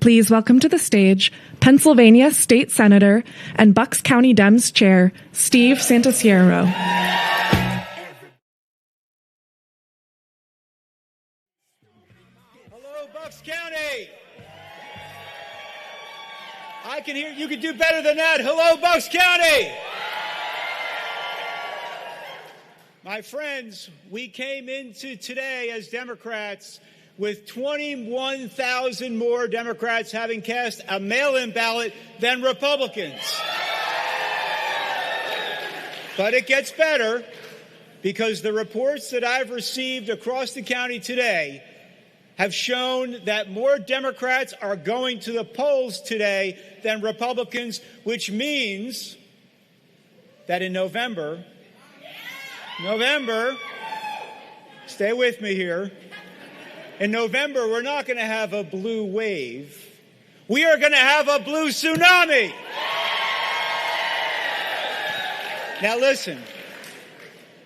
Please welcome to the stage Pennsylvania State Senator and Bucks County Dems Chair, Steve Santasiero. Hello, Bucks County. I can hear you. Can do better than that. Hello, Bucks County. My friends, we came into today as Democrats with 21,000 more Democrats having cast a mail-in ballot than Republicans. But it gets better, because the reports that I've received across the county today have shown that more Democrats are going to the polls today than Republicans, which means that in November, stay with me here, in November, we're not going to have a blue wave. We are going to have a blue tsunami. Now listen,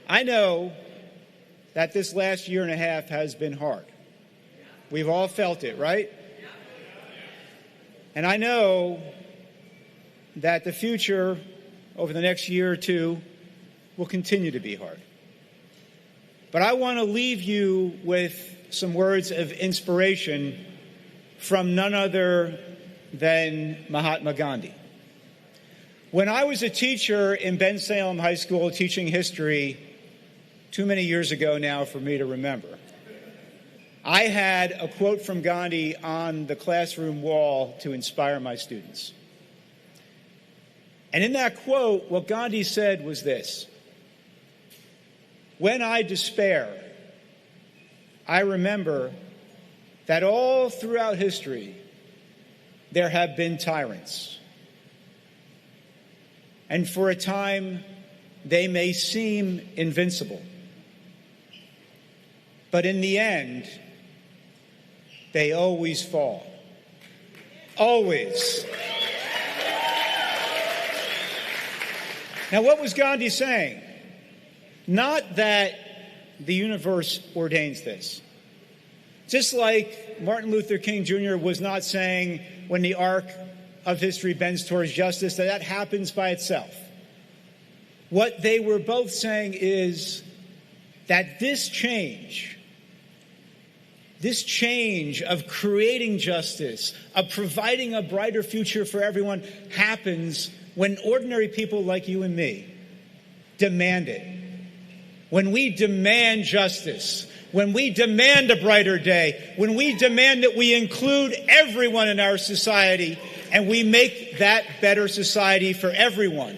I know that this last year and a half has been hard. We've all felt it, right? And I know that the future over the next year or two will continue to be hard. But I want to leave you with some words of inspiration from none other than Mahatma Gandhi. When I was a teacher in Bensalem High School teaching history, too many years ago now for me to remember, I had a quote from Gandhi on the classroom wall to inspire my students. And in that quote, what Gandhi said was this: "When I despair, I remember that all throughout history there have been tyrants. And for a time, they may seem invincible. But in the end, they always fall. Always." Now, what was Gandhi saying? Not that the universe ordains this. Just like Martin Luther King Jr. was not saying when the arc of history bends towards justice that happens by itself. What they were both saying is that this change of creating justice, of providing a brighter future for everyone, happens when ordinary people like you and me demand it. When we demand justice, when we demand a brighter day, when we demand that we include everyone in our society and we make that better society for everyone.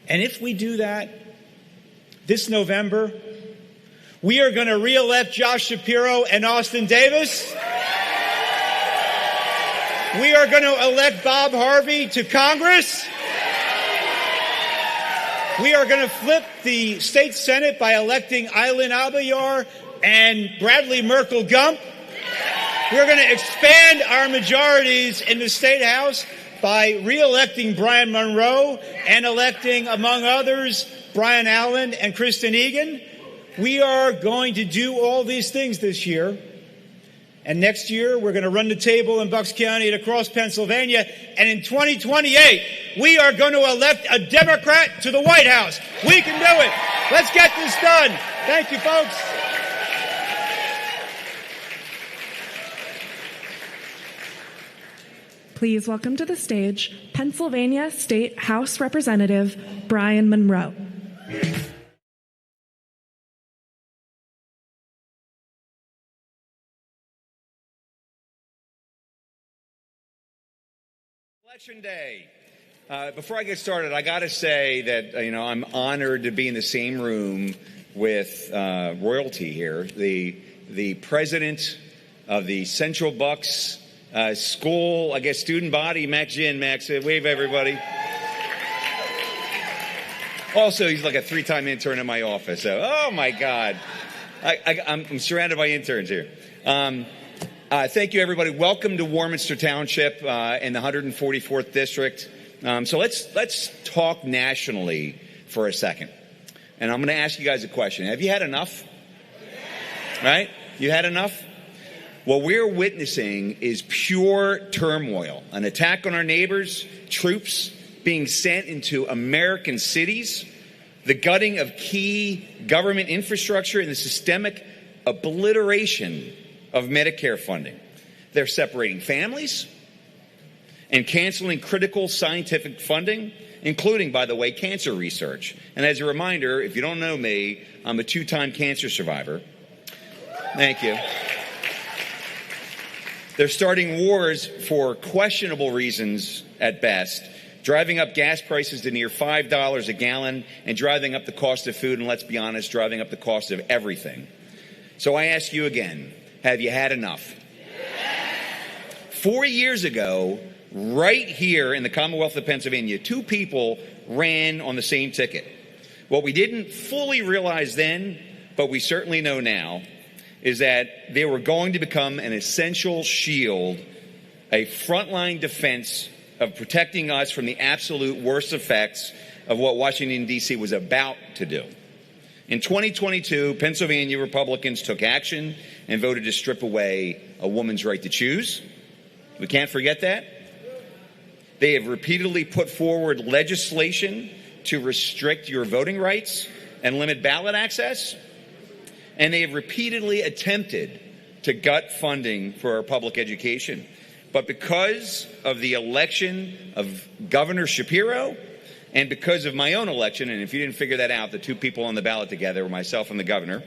And if we do that, this November, we are going to re-elect Josh Shapiro and Austin Davis. We are going to elect Bob Harvey to Congress. We are going to flip the state Senate by electing Eileen Albiar and Bradley Merkel Gump. We're going to expand our majorities in the state house by re-electing Brian Monroe and electing, among others, Brian Allen and Kristen Egan. We are going to do all these things this year. And next year, we're going to run the table in Bucks County and across Pennsylvania. And in 2028, we are going to elect a Democrat to the White House. We can do it. Let's get this done. Thank you, folks. Please welcome to the stage Pennsylvania State House Representative Brian Monroe. Election Day. Before I get started, I got to say that I'm honored to be in the same room with royalty here. The president of the Central Bucks School, I guess, student body, Max Ginn. Max, wave everybody. Also, he's like a 3-time intern in my office. So, oh my God, I'm surrounded by interns here. Thank you, everybody. Welcome to Warminster Township in the 144th District. So let's talk nationally for a second. And I'm going to ask you guys a question. Have you had enough? Right? You had enough? What we're witnessing is pure turmoil, an attack on our neighbors, troops being sent into American cities, the gutting of key government infrastructure, and the systemic obliteration of Medicare funding. They're separating families and canceling critical scientific funding, including, by the way, cancer research. And as a reminder, if you don't know me, I'm a 2-time cancer survivor. Thank you. They're starting wars for questionable reasons at best, driving up gas prices to near $5 a gallon and driving up the cost of food, and let's be honest, driving up the cost of everything. So I ask you again, have you had enough? 4 years ago, right here in the Commonwealth of Pennsylvania, 2 people ran on the same ticket. What we didn't fully realize then, but we certainly know now, is that they were going to become an essential shield, a frontline defense of protecting us from the absolute worst effects of what Washington, D.C. was about to do. In 2022, Pennsylvania Republicans took action and voted to strip away a woman's right to choose. We can't forget that. They have repeatedly put forward legislation to restrict your voting rights and limit ballot access. And they have repeatedly attempted to gut funding for our public education. But because of the election of Governor Shapiro and because of my own election, and if you didn't figure that out, the 2 people on the ballot together were myself and the governor,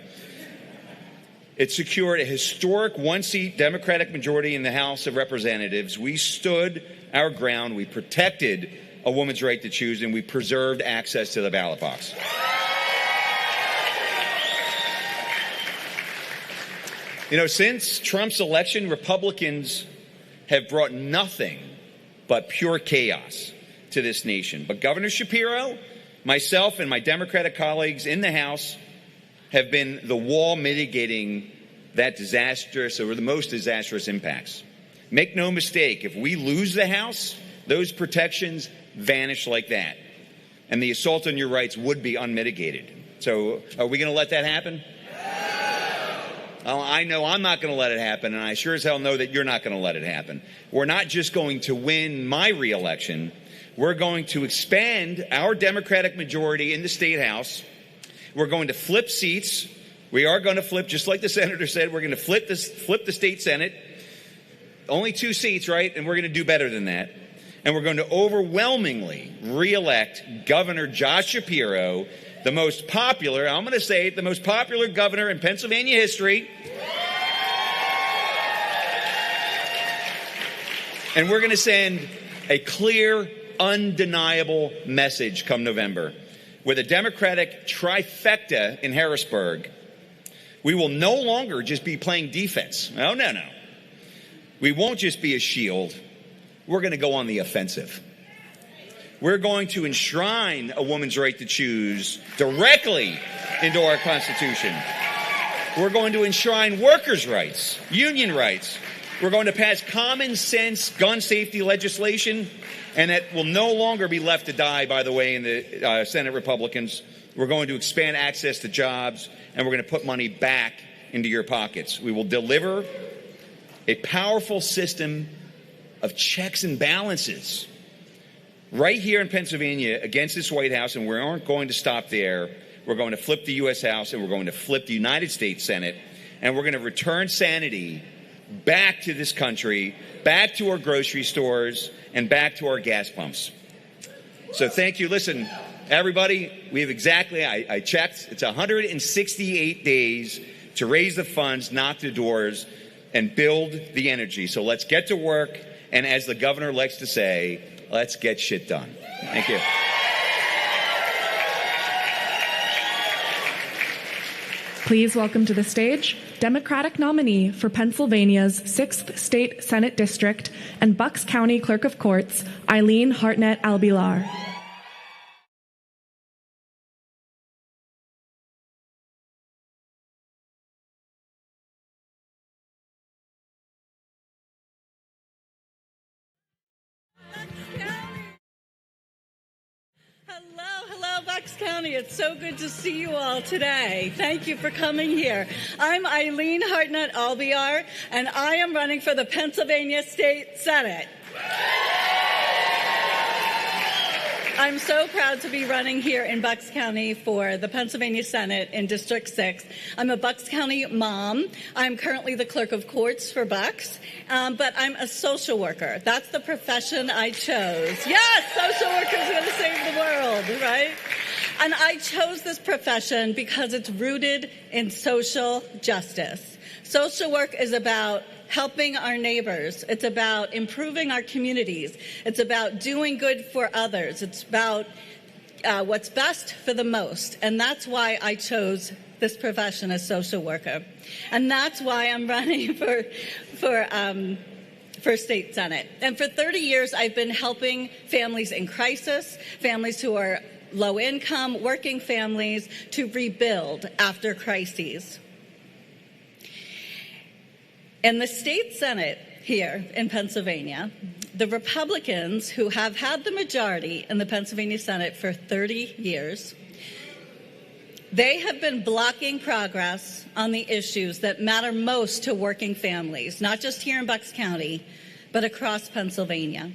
it secured a historic 1-seat Democratic majority in the House of Representatives. We stood our ground, we protected a woman's right to choose, and we preserved access to the ballot box. You know, since Trump's election, Republicans have brought nothing but pure chaos to this nation. But Governor Shapiro, myself, and my Democratic colleagues in the House have been the wall mitigating that disastrous or the most disastrous impacts. Make no mistake, if we lose the House, those protections vanish like that. And the assault on your rights would be unmitigated. So are we going to let that happen? I know I'm not going to let it happen, and I sure as hell know that you're not going to let it happen. We're not just going to win my reelection. We're going to expand our Democratic majority in the State House. We're going to flip seats. We are going to flip, just like the senator said, we're going to flip the State Senate. Only 2 seats, right? And we're going to do better than that. And we're going to overwhelmingly reelect Governor Josh Shapiro, the most popular, I'm going to say it, the most popular governor in Pennsylvania history. And we're going to send a clear, undeniable message come November. With a Democratic trifecta in Harrisburg, we will no longer just be playing defense. No. We won't just be a shield. We're going to go on the offensive. We're going to enshrine a woman's right to choose directly into our Constitution. We're going to enshrine workers' rights, union rights. We're going to pass common sense gun safety legislation, and that will no longer be left to die, by the way, in the Senate Republicans. We're going to expand access to jobs, and we're going to put money back into your pockets. We will deliver a powerful system of checks and balances right here in Pennsylvania against this White House, and we aren't going to stop there. We're going to flip the U.S. House, and we're going to flip the United States Senate, and we're going to return sanity back to this country, back to our grocery stores, and back to our gas pumps. So thank you. Listen, everybody, we have exactly, I checked, it's 168 days to raise the funds, knock the doors, and build the energy. So let's get to work, and as the governor likes to say, let's get shit done. Thank you. Please welcome to the stage Democratic nominee for Pennsylvania's 6th State Senate District and Bucks County Clerk of Courts, Eileen Hartnett Albiar. Hello, Hello, Bucks County. It's so good to see you all today. Thank you for coming here. I'm Eileen Hartnett Albiar, and I am running for the Pennsylvania State Senate. I'm so proud to be running here in Bucks County for the Pennsylvania Senate in District 6. I'm a Bucks County mom. I'm currently the clerk of courts for Bucks, but I'm a social worker. That's the profession I chose. Yes, social worker is going to save the world, right? And I chose this profession because it's rooted in social justice. Social work is about helping our neighbors. It's about improving our communities. It's about doing good for others. It's about what's best for the most. And that's why I chose this profession as social worker. And that's why I'm running for state senate. And for 30 years, I've been helping families in crisis, families who are low income, working families, to rebuild after crises. In the state senate here in Pennsylvania, the Republicans who have had the majority in the Pennsylvania Senate for 30 years, they have been blocking progress on the issues that matter most to working families, not just here in Bucks County, but across Pennsylvania.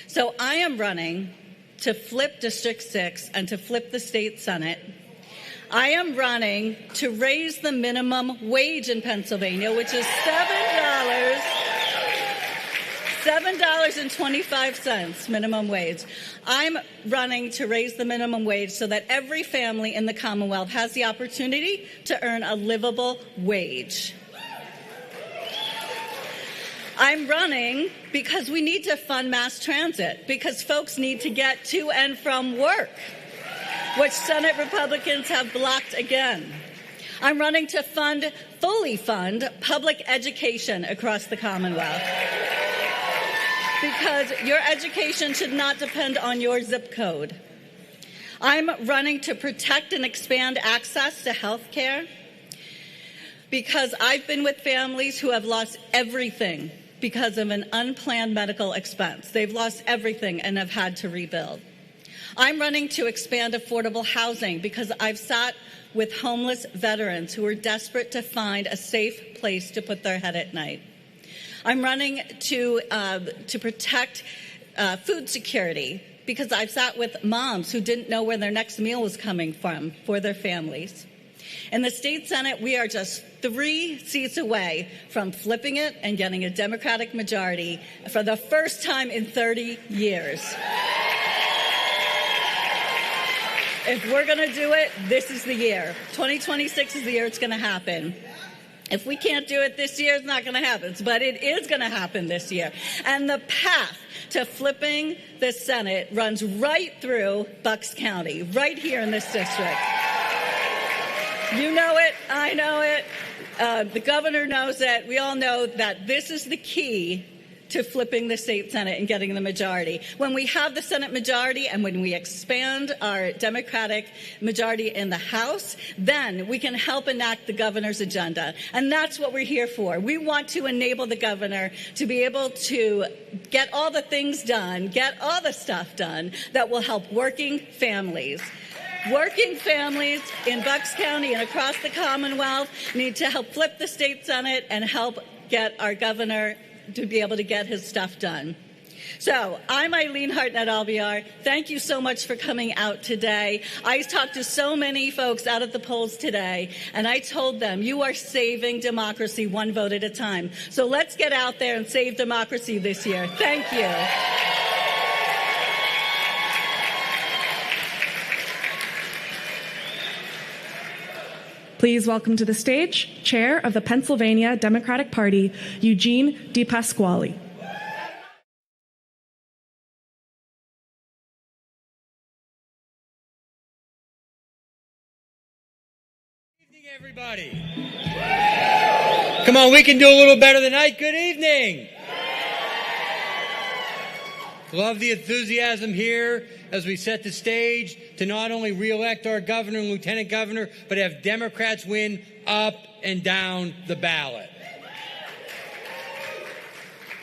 So I am running to flip District 6 and to flip the state senate. I am running to raise the minimum wage in Pennsylvania, which is $7.25 minimum wage. I'm running to raise the minimum wage so that every family in the Commonwealth has the opportunity to earn a livable wage. I'm running because we need to fund mass transit, because folks need to get to and from work, which Senate Republicans have blocked again. I'm running to fully fund public education across the Commonwealth, because your education should not depend on your zip code. I'm running to protect and expand access to health care, because I've been with families who have lost everything because of an unplanned medical expense. They've lost everything and have had to rebuild. I'm running to expand affordable housing because I've sat with homeless veterans who are desperate to find a safe place to put their head at night. I'm running to protect food security because I've sat with moms who didn't know where their next meal was coming from for their families. In the state senate, we are just 3 seats away from flipping it and getting a Democratic majority for the first time in 30 years. If we're going to do it, this is the year. 2026 is the year it's going to happen. If we can't do it this year, it's not going to happen. But it is going to happen this year. And the path to flipping the Senate runs right through Bucks County, right here in this district. You know it. I know it. The governor knows it. We all know that this is the key to flipping the state senate and getting the majority. When we have the Senate majority and when we expand our Democratic majority in the House, then we can help enact the governor's agenda. And that's what we're here for. We want to enable the governor to be able to get all the things done, get all the stuff done that will help working families. Working families in Bucks County and across the Commonwealth need to help flip the state senate and help get our governor to be able to get his stuff done. So I'm Eileen Hartnett Albiar. Thank you so much for coming out today. I talked to so many folks out at the polls today, and I told them, you are saving democracy one vote at a time. So let's get out there and save democracy this year. Thank you. Please welcome to the stage, Chair of the Pennsylvania Democratic Party, Eugene DePasquale. Good evening, everybody. Come on, we can do a little better tonight. Good evening. Love the enthusiasm here as we set the stage to not only re-elect our governor and lieutenant governor, but have Democrats win up and down the ballot.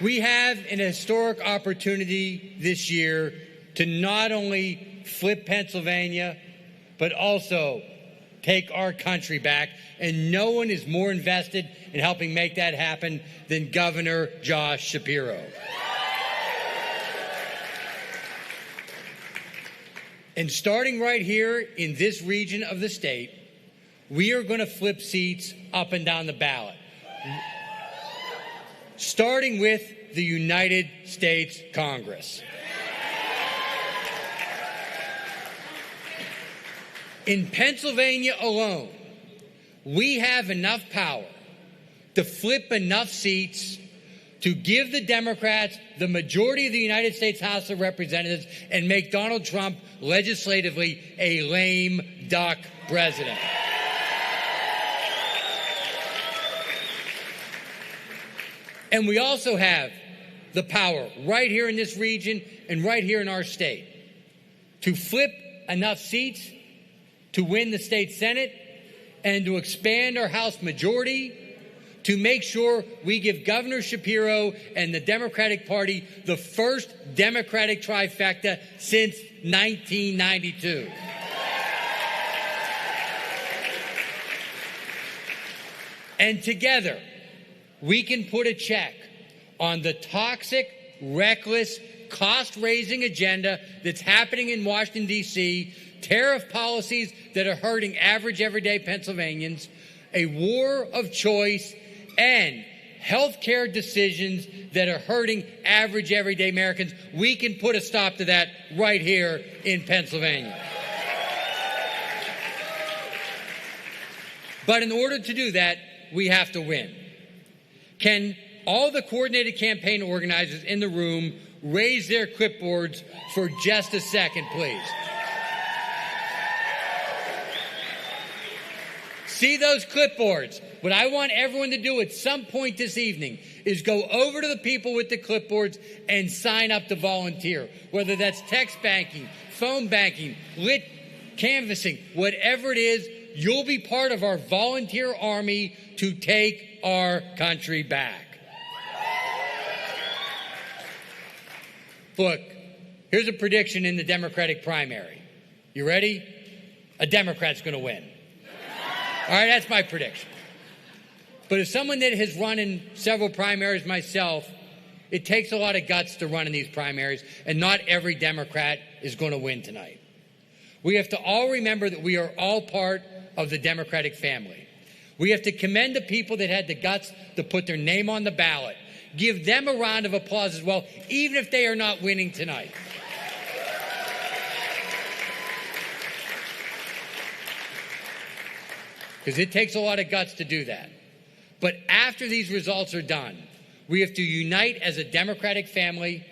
We have an historic opportunity this year to not only flip Pennsylvania, but also take our country back. And no one is more invested in helping make that happen than Governor Josh Shapiro. And starting right here in this region of the state, we are going to flip seats up and down the ballot, starting with the United States Congress. In Pennsylvania alone, we have enough power to flip enough seats to give the Democrats the majority of the United States House of Representatives and make Donald Trump legislatively a lame duck president. And we also have the power right here in this region and right here in our state to flip enough seats to win the state Senate and to expand our House majority to make sure we give Governor Shapiro and the Democratic Party the first Democratic trifecta since 1992. And together, we can put a check on the toxic, reckless, cost-raising agenda that's happening in Washington, D.C., tariff policies that are hurting average, everyday Pennsylvanians, a war of choice, and health care decisions that are hurting average, everyday Americans. We can put a stop to that right here in Pennsylvania. But in order to do that, we have to win. Can all the coordinated campaign organizers in the room raise their clipboards for just a second, please? See those clipboards? What I want everyone to do at some point this evening is go over to the people with the clipboards and sign up to volunteer, whether that's text banking, phone banking, lit canvassing, whatever it is. You'll be part of our volunteer army to take our country back. Look, here's a prediction in the Democratic primary. You ready? A Democrat's going to win. All right, that's my prediction. But as someone that has run in several primaries myself, it takes a lot of guts to run in these primaries, and not every Democrat is going to win tonight. We have to all remember that we are all part of the Democratic family. We have to commend the people that had the guts to put their name on the ballot. Give them a round of applause as well, even if they are not winning tonight. Because it takes a lot of guts to do that. But after these results are done, we have to unite as a Democratic family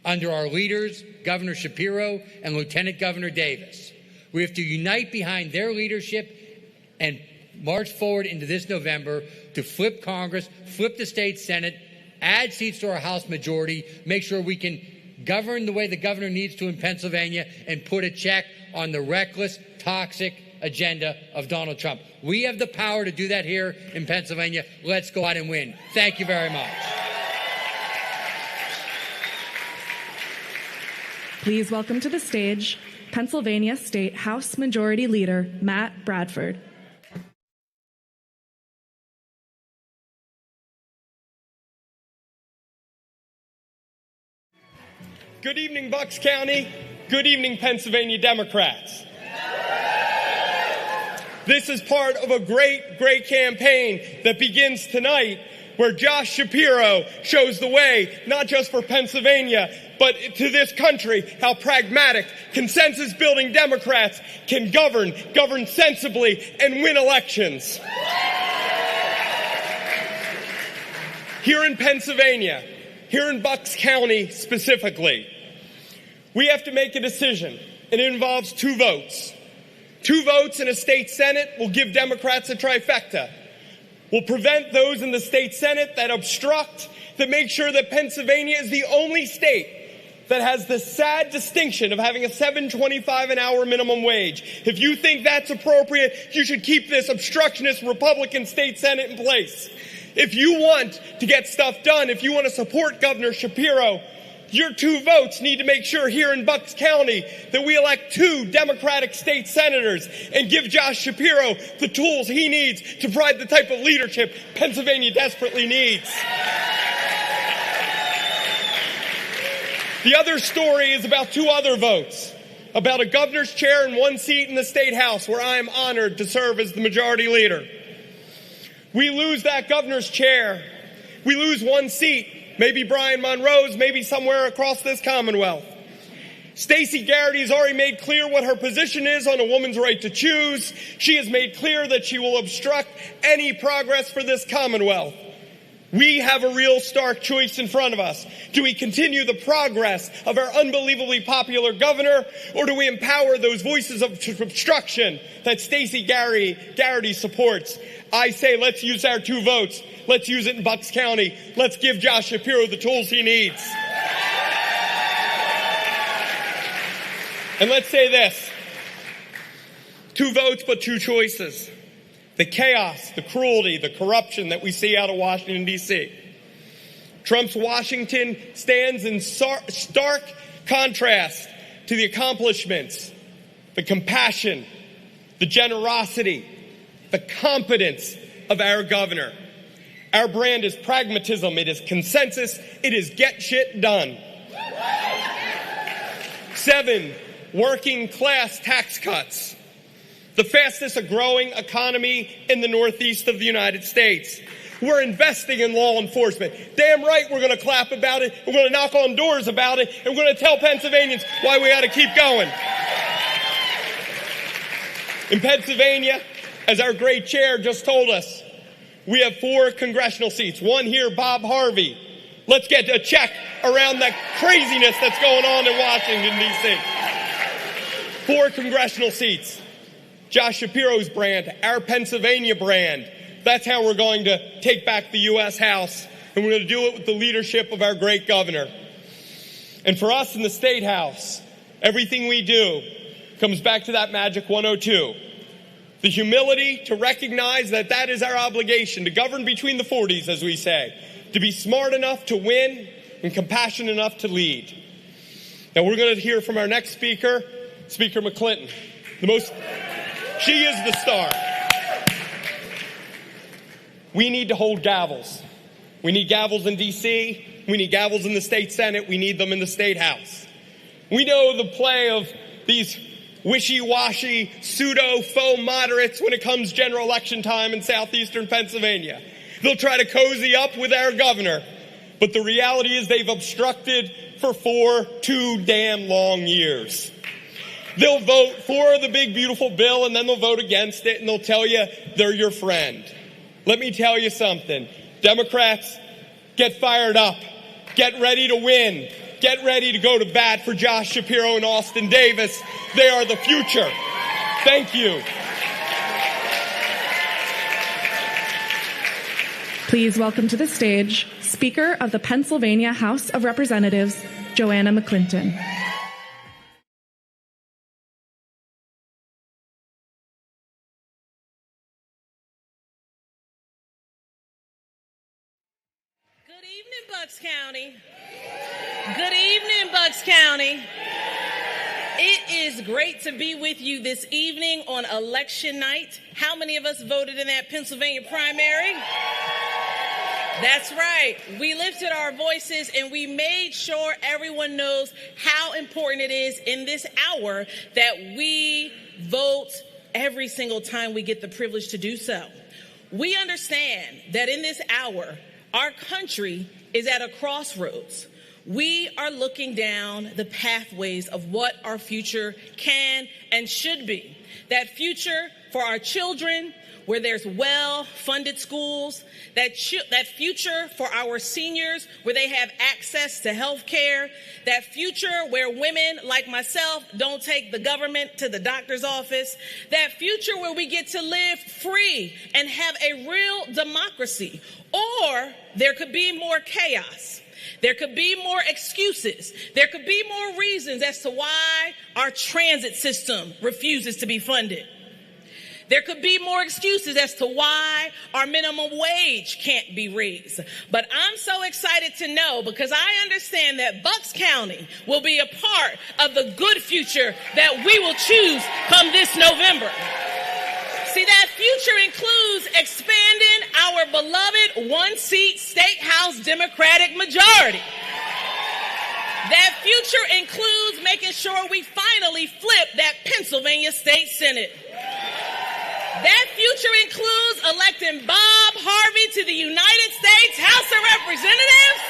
under our leaders, Governor Shapiro and Lieutenant Governor Davis. We have to unite behind their leadership and march forward into this November to flip Congress, flip the state Senate, add seats to our House majority, make sure we can govern the way the governor needs to in Pennsylvania, and put a check on the reckless, toxic agenda of Donald Trump. We have the power to do that here in Pennsylvania. Let's go out and win. Thank you very much. Please welcome to the stage Pennsylvania State House Majority Leader Matt Bradford. Good evening, Bucks County. Good evening, Pennsylvania Democrats. This is part of a great, great campaign that begins tonight, where Josh Shapiro shows the way, not just for Pennsylvania, but to this country, how pragmatic, consensus-building Democrats can govern sensibly, and win elections. Here in Pennsylvania, here in Bucks County specifically, we have to make a decision, and it involves 2 votes. 2 votes in a state Senate will give Democrats a trifecta. Will prevent those in the state Senate that obstruct, that make sure that Pennsylvania is the only state that has the sad distinction of having a $7.25 an hour minimum wage. If you think that's appropriate, you should keep this obstructionist Republican state Senate in place. If you want to get stuff done, if you want to support Governor Shapiro, Your 2 votes need to make sure here in Bucks County that we elect 2 Democratic state senators and give Josh Shapiro the tools he needs to provide the type of leadership Pennsylvania desperately needs. The other story is about 2 other votes, about a governor's chair and 1 seat in the state house where I am honored to serve as the majority leader. We lose that governor's chair. We lose 1 seat. Maybe Brian Monroe's, maybe somewhere across this Commonwealth. Stacey Garrity has already made clear what her position is on a woman's right to choose. She has made clear that she will obstruct any progress for this Commonwealth. We have a real stark choice in front of us. Do we continue the progress of our unbelievably popular governor, or do we empower those voices of obstruction that Stacey Garrity supports? I say let's use our 2 votes. Let's use it in Bucks County. Let's give Josh Shapiro the tools he needs. And let's say this. 2 votes, but 2 choices. The chaos, the cruelty, the corruption that we see out of Washington, D.C. Trump's Washington stands in stark contrast to the accomplishments, the compassion, the generosity, the competence of our governor. Our brand is pragmatism. It is consensus. It is get shit done. 7, working class tax cuts. The fastest growing economy in the Northeast of the United States. We're investing in law enforcement. Damn right we're going to clap about it. We're going to knock on doors about it. And we're going to tell Pennsylvanians why we got to keep going. In Pennsylvania, as our great chair just told us, we have 4 congressional seats. 1 here, Bob Harvey. Let's get a check around that craziness that's going on in Washington, D.C. 4 congressional seats. Josh Shapiro's brand, our Pennsylvania brand. That's how we're going to take back the U.S. House, and we're going to do it with the leadership of our great governor. And for us in the State House, everything we do comes back to that magic 102. The humility to recognize that that is our obligation, to govern between the 40s, as we say, to be smart enough to win and compassionate enough to lead. Now we're going to hear from our next speaker, Speaker McClinton. She is the star. We need to hold gavels. We need gavels in D.C. We need gavels in the state Senate. We need them in the state House. We know the play of these wishy-washy, pseudo-faux moderates when it comes general election time in southeastern Pennsylvania. They'll try to cozy up with our governor, but the reality is they've obstructed for 2 damn long years. They'll vote for the big, beautiful bill, and then they'll vote against it, and they'll tell you they're your friend. Let me tell you something. Democrats, get fired up. Get ready to win. Get ready to go to bat for Josh Shapiro and Austin Davis. They are the future. Thank you. Please welcome to the stage Speaker of the Pennsylvania House of Representatives, Joanna McClinton. Good evening, Bucks County. Good evening, Bucks County. It is great to be with you this evening on election night. How many of us voted in that Pennsylvania primary? That's right. We lifted our voices and we made sure everyone knows how important it is in this hour that we vote every single time we get the privilege to do so. We understand that in this hour, our country is at a crossroads. We are looking down the pathways of what our future can and should be. That future for our children, where there's well-funded schools, that future for our seniors, where they have access to health care, that future where women like myself don't take the government to the doctor's office, that future where we get to live free and have a real democracy. Or there could be more chaos. There could be more excuses. There could be more reasons as to why our transit system refuses to be funded. There could be more excuses as to why our minimum wage can't be raised. But I'm so excited to know, because I understand that Bucks County will be a part of the good future that we will choose come this November. See, that future includes expanding our beloved one-seat state house Democratic majority. That future includes making sure we finally flip that Pennsylvania State Senate. That future includes electing Bob Harvey to the United States House of Representatives.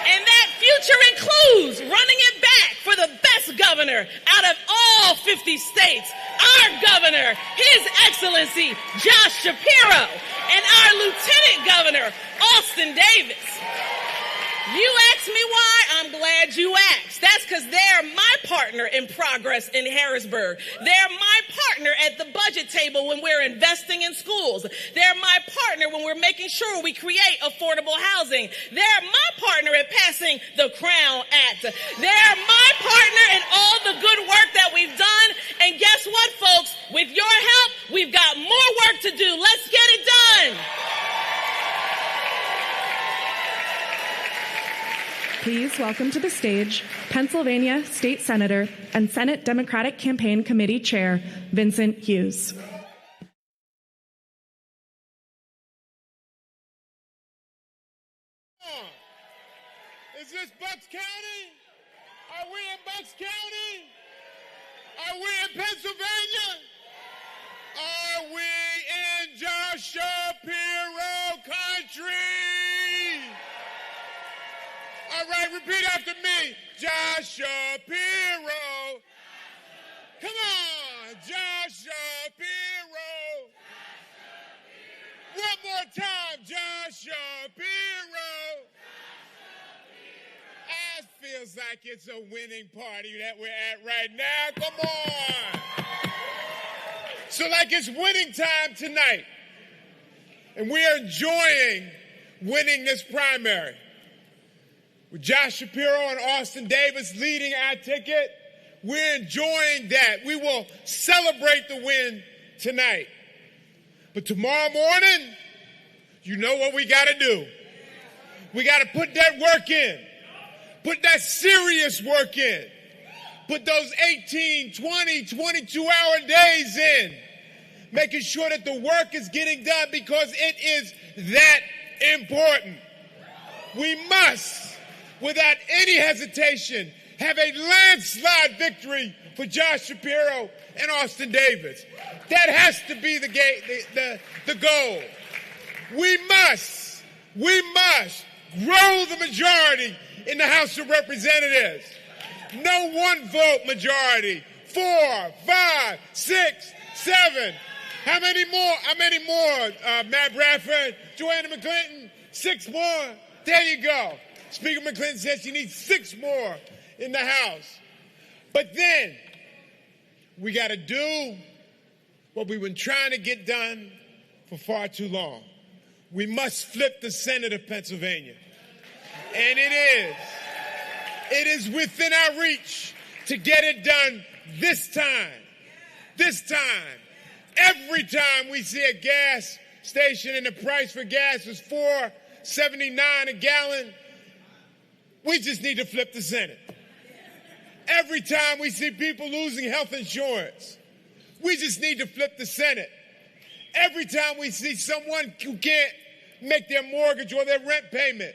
And that future includes running it back for the best governor out of all 50 states, our governor, His Excellency Josh Shapiro, and our Lieutenant Governor, Austin Davis. You ask me why? I'm glad you asked. That's because they're my partner in progress in Harrisburg. They're my partner at the budget table when we're investing in schools. They're my partner when we're making sure we create affordable housing. They're my partner at passing the Crown Act. They're my partner in all the good work that we've done. And guess what, folks? With your help, we've got more work to do. Let's get it done. Please welcome to the stage Pennsylvania State Senator and Senate Democratic Campaign Committee Chair, Vincent Hughes. Is this Bucks County? Are we in Bucks County? Are we in Pennsylvania? Are we in Josh Shapiro country? All right, repeat after me. Josh Shapiro. Come on, Josh Shapiro. One more time, Josh Shapiro. It feels like it's a winning party that we're at right now. Come on. So like it's winning time tonight. And we are enjoying winning this primary. With Josh Shapiro and Austin Davis leading our ticket, we're enjoying that. We will celebrate the win tonight. But tomorrow morning, you know what we got to do. We got to put that work in. Put that serious work in. Put those 18, 20, 22-hour days in. Making sure that the work is getting done because it is that important. We must, without any hesitation, have a landslide victory for Josh Shapiro and Austin Davis. That has to be the goal. We must grow the majority in the House of Representatives. No one vote majority. 4, 5, 6, 7. How many more, Matt Bradford, Joanna McClinton? 6 more. There you go. Speaker McClinton says she needs 6 more in the House. But then we got to do what we've been trying to get done for far too long. We must flip the Senate of Pennsylvania. And it is within our reach to get it done this time. This time. Every time we see a gas station and the price for gas is $4.79 a gallon, we just need to flip the Senate. Every time we see people losing health insurance, we just need to flip the Senate. Every time we see someone who can't make their mortgage or their rent payment,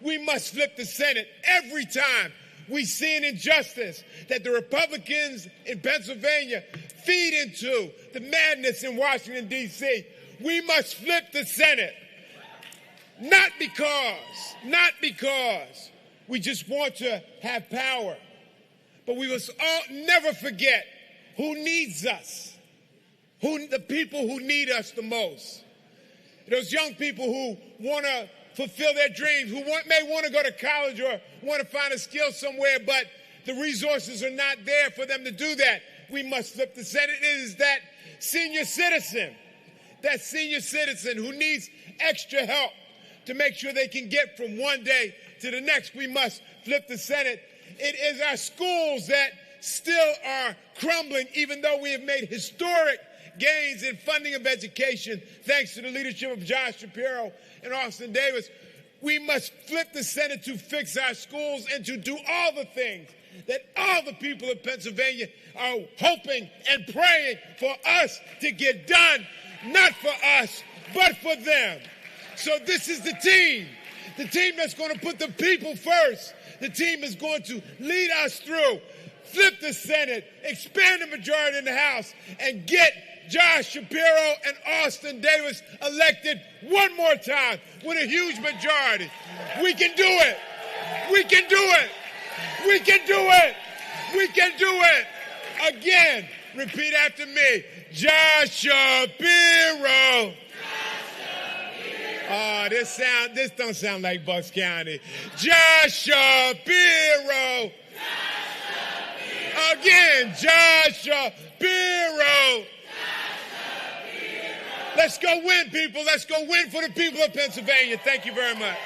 we must flip the Senate. Every time we see an injustice that the Republicans in Pennsylvania feed into the madness in Washington, D.C., we must flip the Senate. Not because we just want to have power, but we must all never forget who needs us, the people who need us the most. Those young people who want to fulfill their dreams, who may want to go to college or want to find a skill somewhere, but the resources are not there for them to do that. We must flip the Senate. It is that senior citizen who needs extra help to make sure they can get from one day to the next. We must flip the Senate. It is our schools that still are crumbling, even though we have made historic gains in funding of education, thanks to the leadership of Josh Shapiro and Austin Davis. We must flip the Senate to fix our schools and to do all the things that all the people of Pennsylvania are hoping and praying for us to get done, not for us, but for them. So this is the team that's going to put the people first. The team is going to lead us through, flip the Senate, expand the majority in the House, and get Josh Shapiro and Austin Davis elected one more time with a huge majority. We can do it. We can do it. We can do it. We can do it. Again, repeat after me. Josh Shapiro. Oh, this don't sound like Bucks County. Josh Shapiro. Again, Josh Shapiro. Let's go win, people. Let's go win for the people of Pennsylvania. Thank you very much.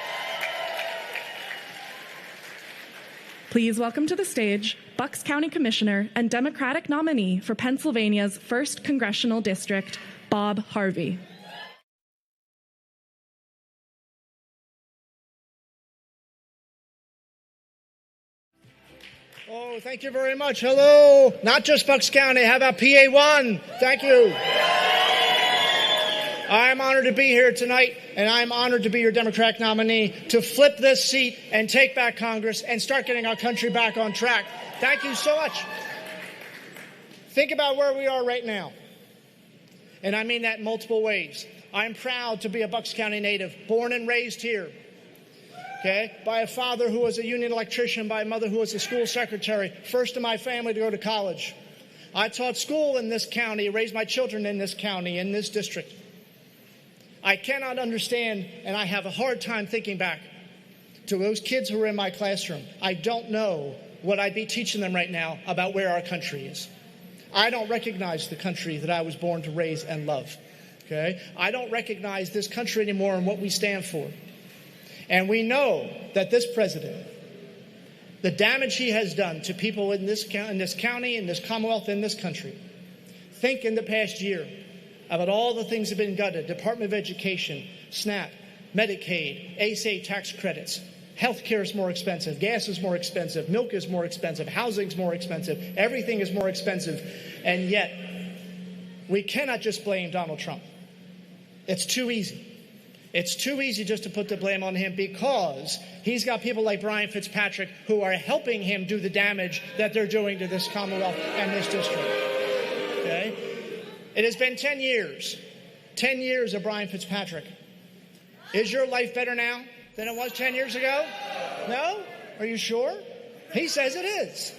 Please welcome to the stage Bucks County Commissioner and Democratic nominee for Pennsylvania's 1st Congressional District, Bob Harvey. Oh, thank you very much. Hello. Not just Bucks County. How about PA1? Thank you. I'm honored to be here tonight, and I'm honored to be your Democratic nominee to flip this seat and take back Congress and start getting our country back on track. Thank you so much. Think about where we are right now, and I mean that in multiple ways. I'm proud to be a Bucks County native, born and raised here. Okay, by a father who was a union electrician, by a mother who was a school secretary, first in my family to go to college. I taught school in this county, raised my children in this county, in this district. I cannot understand, and I have a hard time thinking back to those kids who were in my classroom. I don't know what I'd be teaching them right now about where our country is. I don't recognize the country that I was born to raise and love. Okay? I don't recognize this country anymore and what we stand for. And we know that this president, the damage he has done to people in this county, in this Commonwealth, in this country. Think in the past year about all the things that have been gutted: Department of Education, SNAP, Medicaid, ASA tax credits. Health care is more expensive. Gas is more expensive. Milk is more expensive. Housing is more expensive. Everything is more expensive. And yet, we cannot just blame Donald Trump. It's too easy. It's too easy just to put the blame on him, because he's got people like Brian Fitzpatrick who are helping him do the damage that they're doing to this Commonwealth and this district. Okay? It has been 10 years. 10 years of Brian Fitzpatrick. Is your life better now than it was 10 years ago? No? Are you sure? He says it is.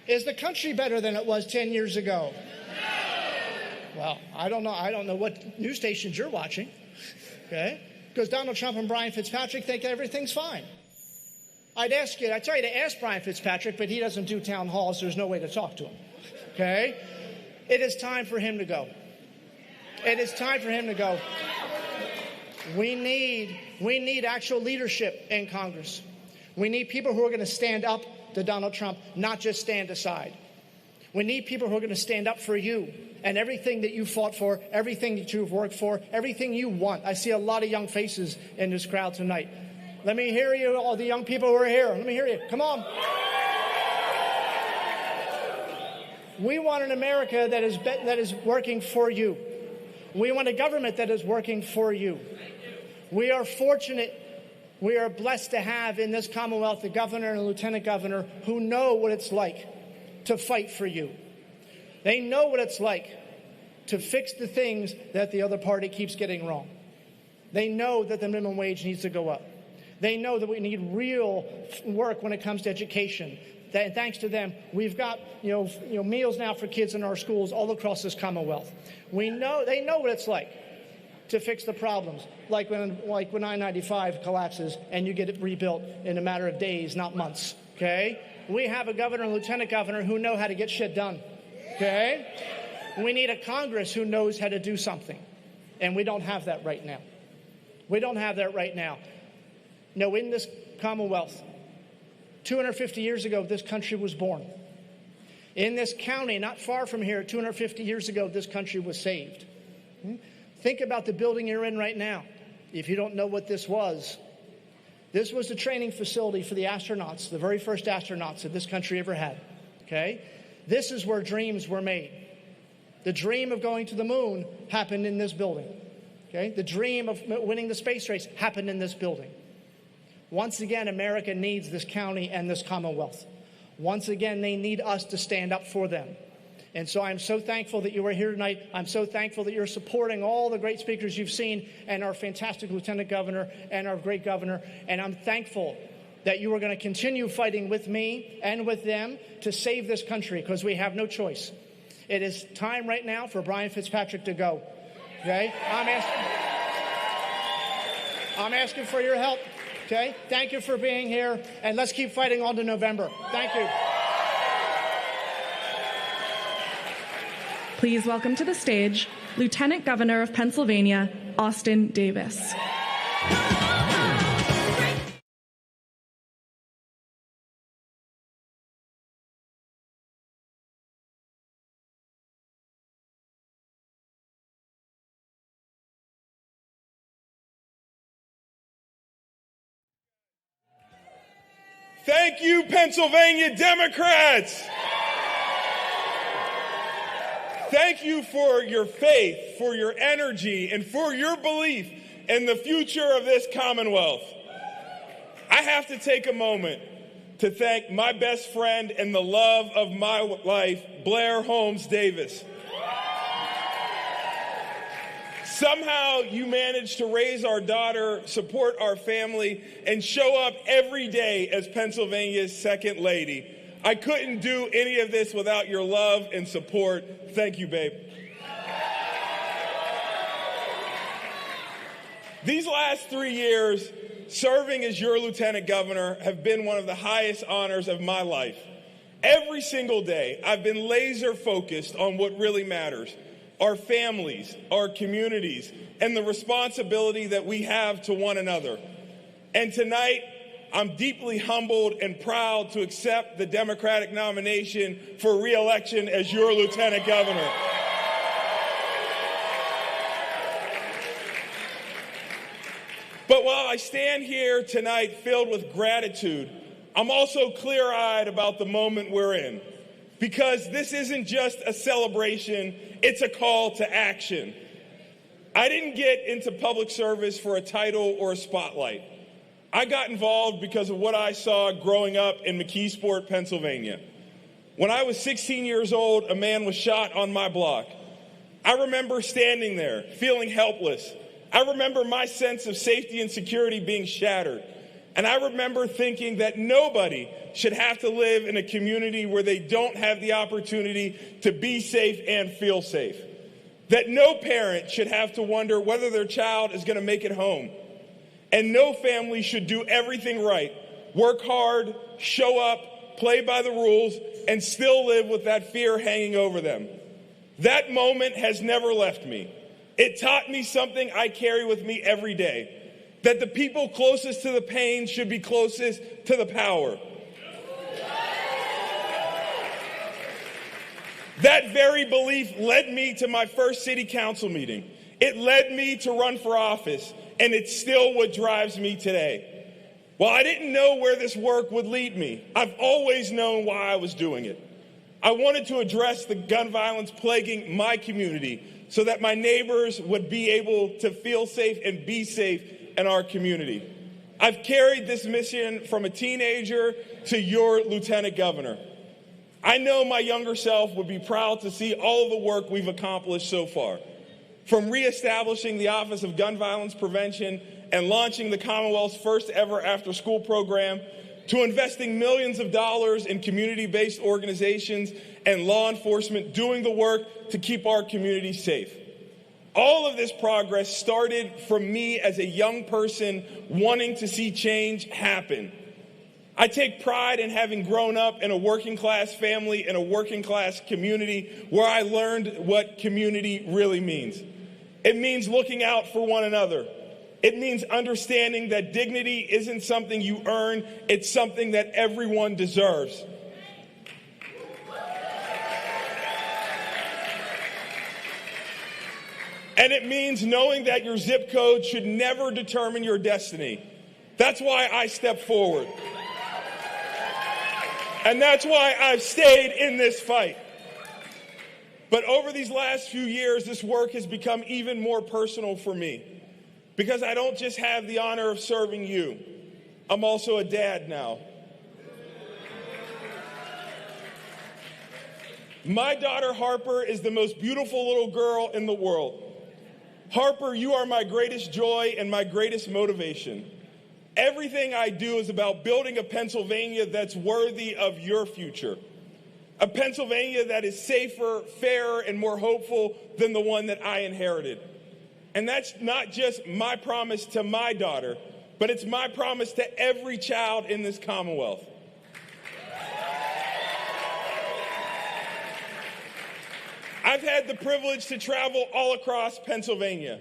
Is the country better than it was 10 years ago? Well, I don't know. I don't know what news stations you're watching. Okay? Because Donald Trump and Brian Fitzpatrick think everything's fine. I tell you to ask Brian Fitzpatrick, but he doesn't do town halls, so there's no way to talk to him. Okay? It is time for him to go. It is time for him to go. We need actual leadership in Congress. We need people who are going to stand up to Donald Trump, not just stand aside. We need people who are going to stand up for you and everything that you fought for, everything that you've worked for, everything you want. I see a lot of young faces in this crowd tonight. Let me hear you, all the young people who are here. Let me hear you. Come on. We want an America that is working for you. We want a government that is working for you. We are fortunate, we are blessed to have in this Commonwealth a governor and a lieutenant governor who know what it's like to fight for you. They know what it's like to fix the things that the other party keeps getting wrong. They know that the minimum wage needs to go up. They know that we need real work when it comes to education. And thanks to them, we've got meals now for kids in our schools all across this Commonwealth. They know what it's like to fix the problems, like when I-95 collapses and you get it rebuilt in a matter of days, not months. Okay? We have a governor and lieutenant governor who know how to get shit done. Okay? We need a Congress who knows how to do something. And we don't have that right now. We don't have that right now. No, in this Commonwealth, 250 years ago, this country was born. In this county, not far from here, 250 years ago, this country was saved. Think about the building you're in right now. If you don't know what this was the training facility for the astronauts, the very first astronauts that this country ever had. Okay? This is where dreams were made. The dream of going to the moon happened in this building. Okay? The dream of winning the space race happened in this building. Once again, America needs this county and this Commonwealth. Once again, they need us to stand up for them. And so I'm so thankful that you are here tonight. I'm so thankful that you're supporting all the great speakers you've seen and our fantastic Lieutenant Governor and our great governor. And I'm thankful that you are going to continue fighting with me and with them to save this country, because we have no choice. It is time right now for Brian Fitzpatrick to go. Okay? I'm asking for your help. Okay? Thank you for being here, and let's keep fighting on to November. Thank you. Please welcome to the stage Lieutenant Governor of Pennsylvania, Austin Davis. Thank you, Pennsylvania Democrats. Thank you for your faith, for your energy, and for your belief in the future of this Commonwealth. I have to take a moment to thank my best friend and the love of my life, Blair Holmes Davis. Somehow you managed to raise our daughter, support our family, and show up every day as Pennsylvania's second lady. I couldn't do any of this without your love and support. Thank you, babe. These last 3 years, serving as your lieutenant governor, have been one of the highest honors of my life. Every single day, I've been laser focused on what really matters: our families, our communities, and the responsibility that we have to one another. And tonight, I'm deeply humbled and proud to accept the Democratic nomination for re-election as your lieutenant governor. But while I stand here tonight filled with gratitude, I'm also clear-eyed about the moment we're in. Because this isn't just a celebration, it's a call to action. I didn't get into public service for a title or a spotlight. I got involved because of what I saw growing up in McKeesport, Pennsylvania. When I was 16 years old, a man was shot on my block. I remember standing there, feeling helpless. I remember my sense of safety and security being shattered. And I remember thinking that nobody should have to live in a community where they don't have the opportunity to be safe and feel safe. That no parent should have to wonder whether their child is going to make it home. And no family should do everything right, work hard, show up, play by the rules, and still live with that fear hanging over them. That moment has never left me. It taught me something I carry with me every day: that the people closest to the pain should be closest to the power. That very belief led me to my first city council meeting. It led me to run for office. And it's still what drives me today. While I didn't know where this work would lead me, I've always known why I was doing it. I wanted to address the gun violence plaguing my community so that my neighbors would be able to feel safe and be safe in our community. I've carried this mission from a teenager to your lieutenant governor. I know my younger self would be proud to see all of the work we've accomplished so far. From reestablishing the Office of Gun Violence Prevention and launching the Commonwealth's first ever after-school program, to investing millions of dollars in community-based organizations and law enforcement doing the work to keep our community safe. All of this progress started from me as a young person wanting to see change happen. I take pride in having grown up in a working-class family in a working-class community where I learned what community really means. It means looking out for one another. It means understanding that dignity isn't something you earn, it's something that everyone deserves. And it means knowing that your zip code should never determine your destiny. That's why I stepped forward. And that's why I've stayed in this fight. But over these last few years, this work has become even more personal for me. Because I don't just have the honor of serving you. I'm also a dad now. My daughter Harper is the most beautiful little girl in the world. Harper, you are my greatest joy and my greatest motivation. Everything I do is about building a Pennsylvania that's worthy of your future. A Pennsylvania that is safer, fairer, and more hopeful than the one that I inherited. And that's not just my promise to my daughter, but it's my promise to every child in this Commonwealth. I've had the privilege to travel all across Pennsylvania,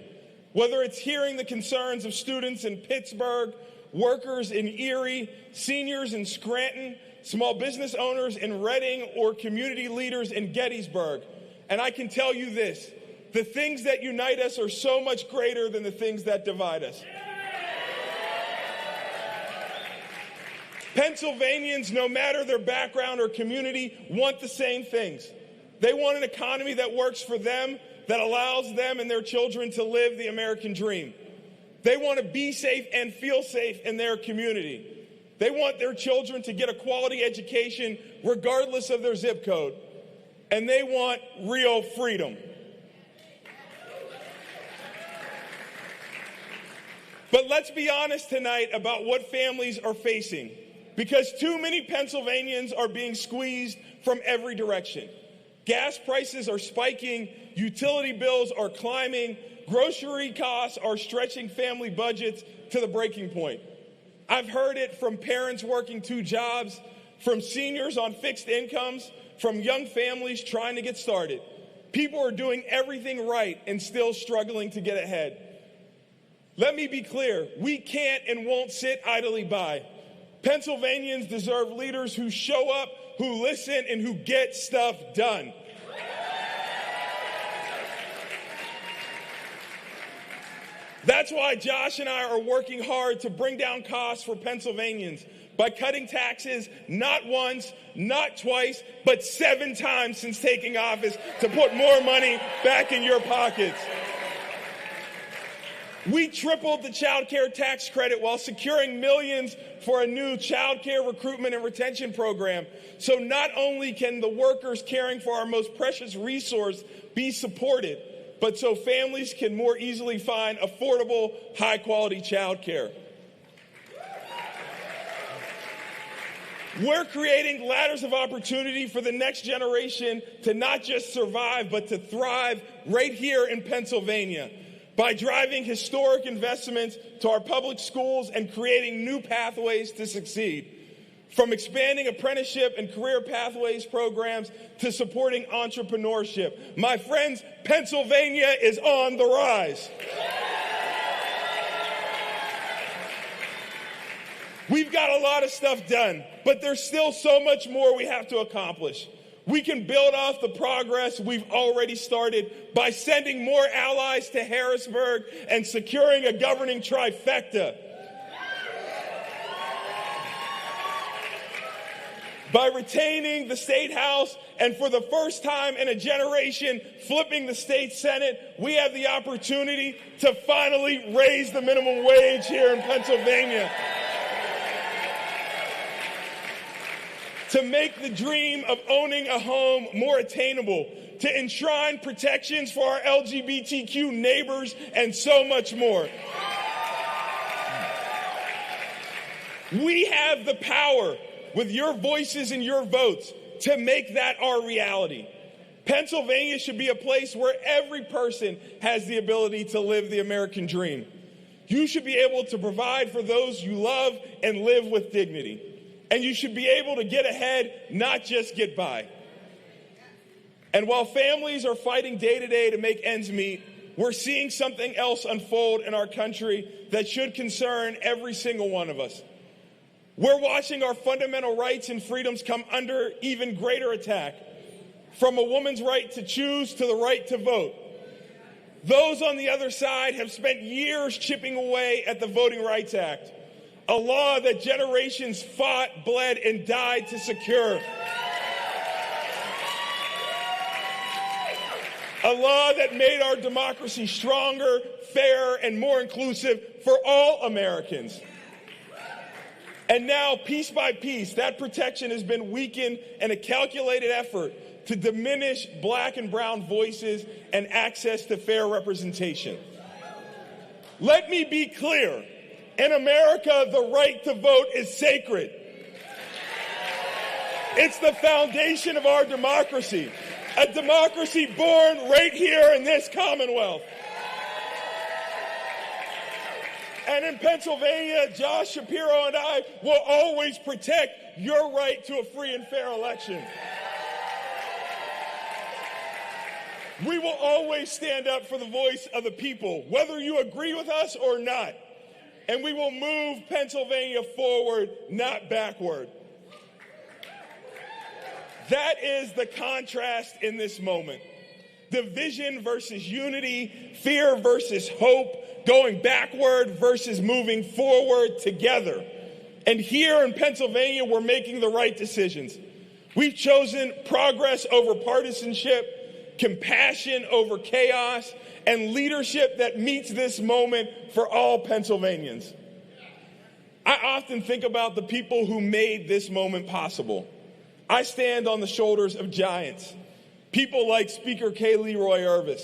whether it's hearing the concerns of students in Pittsburgh, workers in Erie, seniors in Scranton, small business owners in Reading, or community leaders in Gettysburg. And I can tell you this, the things that unite us are so much greater than the things that divide us. Pennsylvanians, no matter their background or community, want the same things. They want an economy that works for them, that allows them and their children to live the American dream. They want to be safe and feel safe in their community. They want their children to get a quality education regardless of their zip code. And they want real freedom. But let's be honest tonight about what families are facing, because too many Pennsylvanians are being squeezed from every direction. Gas prices are spiking, utility bills are climbing, grocery costs are stretching family budgets to the breaking point. I've heard it from parents working 2 jobs, from seniors on fixed incomes, from young families trying to get started. People are doing everything right and still struggling to get ahead. Let me be clear, we can't and won't sit idly by. Pennsylvanians deserve leaders who show up, who listen, and who get stuff done. That's why Josh and I are working hard to bring down costs for Pennsylvanians by cutting taxes not once, not twice, but 7 times since taking office to put more money back in your pockets. We tripled the child care tax credit while securing millions for a new child care recruitment and retention program. So not only can the workers caring for our most precious resource be supported, but so families can more easily find affordable, high-quality child care. We're creating ladders of opportunity for the next generation to not just survive, but to thrive right here in Pennsylvania by driving historic investments to our public schools and creating new pathways to succeed. From expanding apprenticeship and career pathways programs to supporting entrepreneurship. My friends, Pennsylvania is on the rise. We've got a lot of stuff done, but there's still so much more we have to accomplish. We can build off the progress we've already started by sending more allies to Harrisburg and securing a governing trifecta. By retaining the state house and for the first time in a generation flipping the state senate, we have the opportunity to finally raise the minimum wage here in Pennsylvania. To make the dream of owning a home more attainable, to enshrine protections for our LGBTQ neighbors, and so much more. We have the power, with your voices and your votes, to make that our reality. Pennsylvania should be a place where every person has the ability to live the American dream. You should be able to provide for those you love and live with dignity. And you should be able to get ahead, not just get by. And while families are fighting day to day to make ends meet, we're seeing something else unfold in our country that should concern every single one of us. We're watching our fundamental rights and freedoms come under even greater attack, from a woman's right to choose to the right to vote. Those on the other side have spent years chipping away at the Voting Rights Act, a law that generations fought, bled, and died to secure. A law that made our democracy stronger, fairer, and more inclusive for all Americans. And now, piece by piece, that protection has been weakened in a calculated effort to diminish black and brown voices and access to fair representation. Let me be clear. In America, the right to vote is sacred. It's the foundation of our democracy, a democracy born right here in this Commonwealth. And in Pennsylvania, Josh Shapiro and I will always protect your right to a free and fair election. We will always stand up for the voice of the people, whether you agree with us or not. And we will move Pennsylvania forward, not backward. That is the contrast in this moment. Division versus unity, fear versus hope, going backward versus moving forward together. And here in Pennsylvania, we're making the right decisions. We've chosen progress over partisanship, compassion over chaos, and leadership that meets this moment for all Pennsylvanians. I often think about the people who made this moment possible. I stand on the shoulders of giants, people like Speaker K. Leroy Irvis,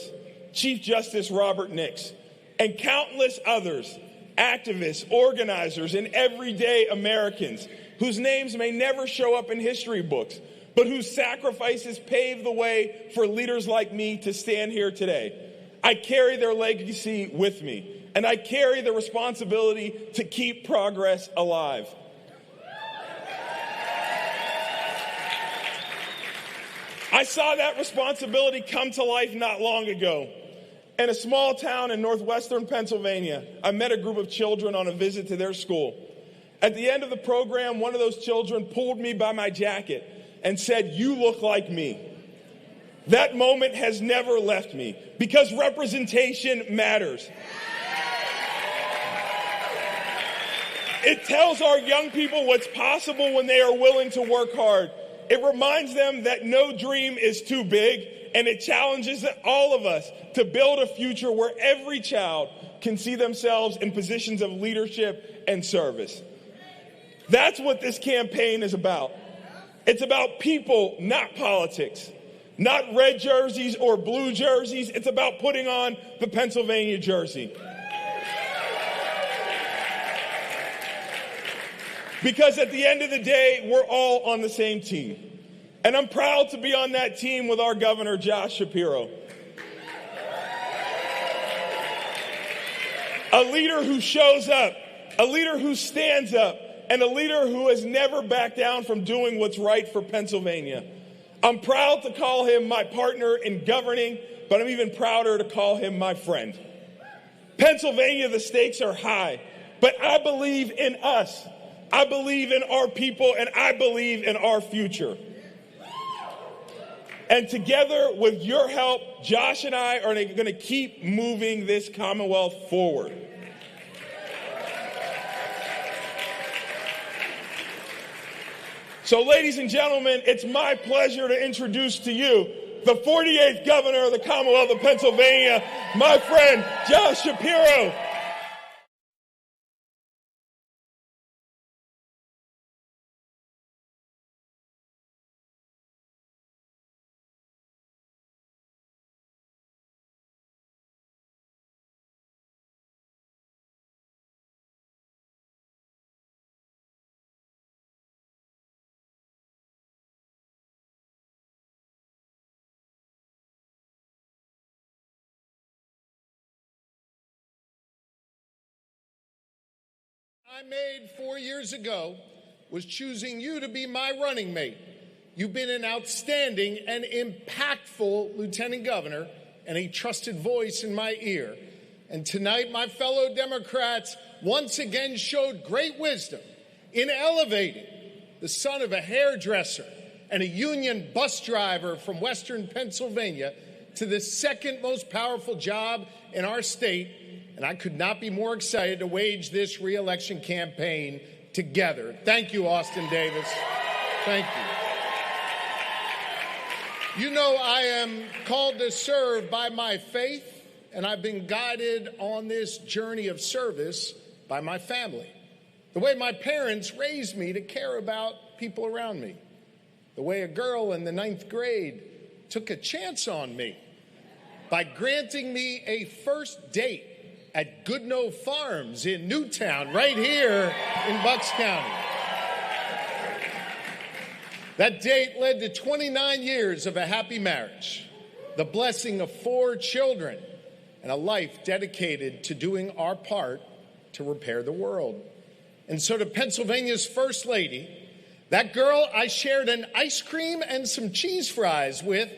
Chief Justice Robert Nix, and countless others, activists, organizers, and everyday Americans whose names may never show up in history books, but whose sacrifices paved the way for leaders like me to stand here today. I carry their legacy with me, and I carry the responsibility to keep progress alive. I saw that responsibility come to life not long ago. In a small town in northwestern Pennsylvania, I met a group of children on a visit to their school. At the end of the program, one of those children pulled me by my jacket and said, "You look like me." That moment has never left me because representation matters. It tells our young people what's possible when they are willing to work hard. It reminds them that no dream is too big, and it challenges all of us to build a future where every child can see themselves in positions of leadership and service. That's what this campaign is about. It's about people, not politics, not red jerseys or blue jerseys. It's about putting on the Pennsylvania jersey. Because at the end of the day, we're all on the same team. And I'm proud to be on that team with our governor, Josh Shapiro. A leader who shows up, a leader who stands up, and a leader who has never backed down from doing what's right for Pennsylvania. I'm proud to call him my partner in governing, but I'm even prouder to call him my friend. Pennsylvania, the stakes are high, but I believe in us. I believe in our people, and I believe in our future. And together, with your help, Josh and I are going to keep moving this Commonwealth forward. So, ladies and gentlemen, it's my pleasure to introduce to you the 48th governor of the Commonwealth of Pennsylvania, my friend, Josh Shapiro. I made 4 years ago was choosing you to be my running mate. You've been an outstanding and impactful lieutenant governor and a trusted voice in my ear. And tonight, my fellow Democrats once again showed great wisdom in elevating the son of a hairdresser and a union bus driver from Western Pennsylvania to the second most powerful job in our state, and I could not be more excited to wage this re-election campaign together. Thank you, Austin Davis. Thank you. You know, I am called to serve by my faith, and I've been guided on this journey of service by my family. The way my parents raised me to care about people around me. The way a girl in the 9th grade took a chance on me by granting me a first date at Goodnoe Farms in Newtown, right here in Bucks County. That date led to 29 years of a happy marriage, the blessing of 4 children, and a life dedicated to doing our part to repair the world. And so to Pennsylvania's First Lady, that girl I shared an ice cream and some cheese fries with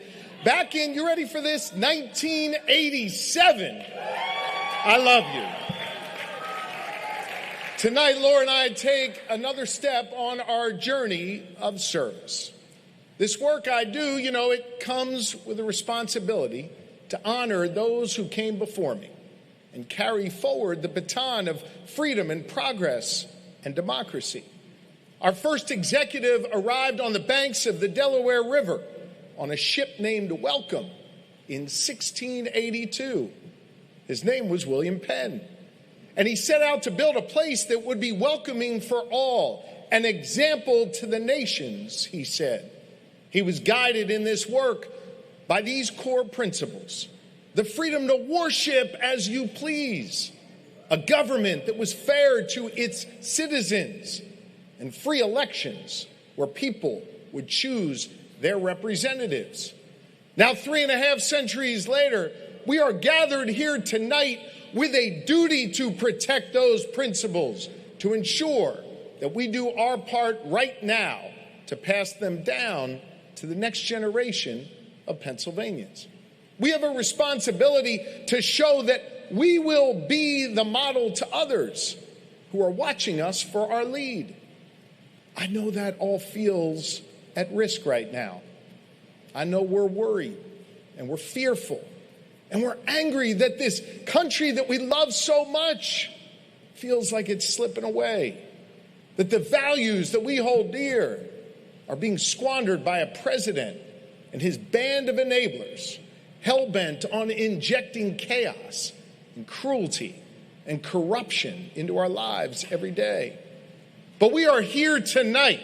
back in, you ready for this, 1987. I love you. Tonight, Laura and I take another step on our journey of service. This work I do, you know, it comes with a responsibility to honor those who came before me and carry forward the baton of freedom and progress and democracy. Our first executive arrived on the banks of the Delaware River on a ship named Welcome in 1682. His name was William Penn. And he set out to build a place that would be welcoming for all, an example to the nations, he said. He was guided in this work by these core principles: the freedom to worship as you please, a government that was fair to its citizens, and free elections where people would choose their representatives. Now, 3.5 centuries later, we are gathered here tonight with a duty to protect those principles, to ensure that we do our part right now to pass them down to the next generation of Pennsylvanians. We have a responsibility to show that we will be the model to others who are watching us for our lead. I know that all feels at risk right now. I know we're worried and we're fearful and we're angry that this country that we love so much feels like it's slipping away, that the values that we hold dear are being squandered by a president and his band of enablers hell-bent on injecting chaos and cruelty and corruption into our lives every day. But we are here tonight.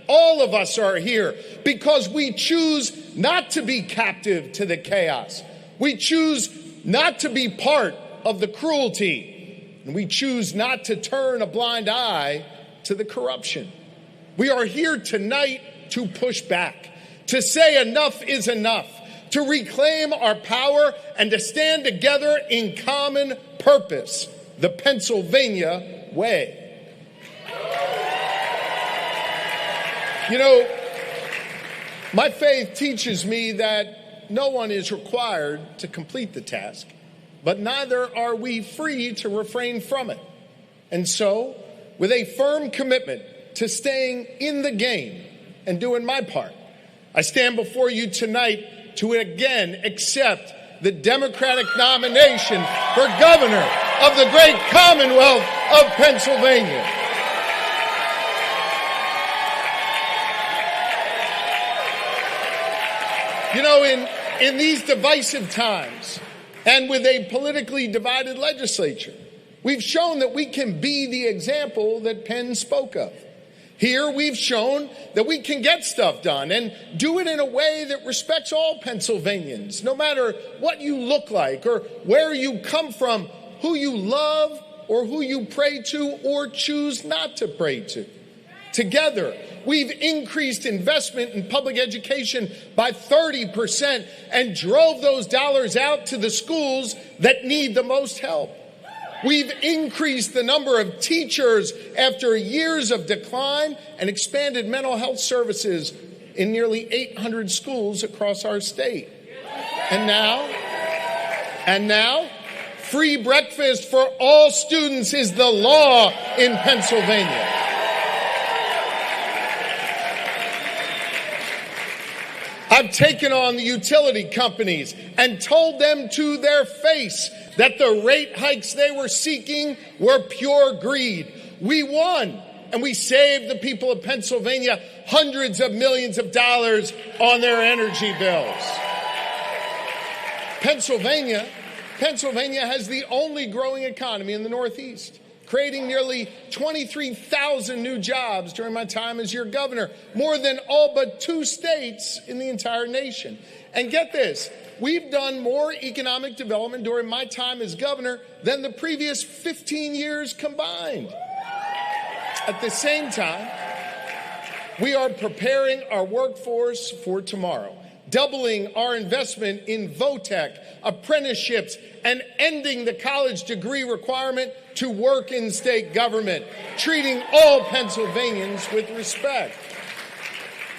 All of us are here because we choose not to be captive to the chaos. We choose not to be part of the cruelty. And we choose not to turn a blind eye to the corruption. We are here tonight to push back, to say enough is enough, to reclaim our power and to stand together in common purpose, the Pennsylvania way. You know, my faith teaches me that no one is required to complete the task, but neither are we free to refrain from it. And so, with a firm commitment to staying in the game and doing my part, I stand before you tonight to again accept the Democratic nomination for governor of the great Commonwealth of Pennsylvania. You know, in these divisive times and with a politically divided legislature, we've shown that we can be the example that Penn spoke of. Here we've shown that we can get stuff done and do it in a way that respects all Pennsylvanians, no matter what you look like or where you come from, who you love or who you pray to or choose not to pray to. Together, we've increased investment in public education by 30% and drove those dollars out to the schools that need the most help. We've increased the number of teachers after years of decline and expanded mental health services in nearly 800 schools across our state. And now, free breakfast for all students is the law in Pennsylvania. I've taken on the utility companies and told them to their face that the rate hikes they were seeking were pure greed. We won, and we saved the people of Pennsylvania hundreds of millions of dollars on their energy bills. Pennsylvania has the only growing economy in the Northeast, creating nearly 23,000 new jobs during my time as your governor, more than all but 2 states in the entire nation. And get this, we've done more economic development during my time as governor than the previous 15 years combined. At the same time, we are preparing our workforce for tomorrow, doubling our investment in VOTEC, apprenticeships, and ending the college degree requirement to work in state government, treating all Pennsylvanians with respect.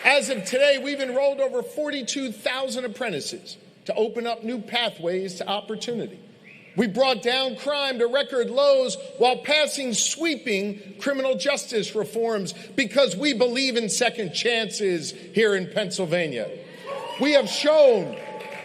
As of today, we've enrolled over 42,000 apprentices to open up new pathways to opportunity. We brought down crime to record lows while passing sweeping criminal justice reforms because we believe in second chances here in Pennsylvania. We have shown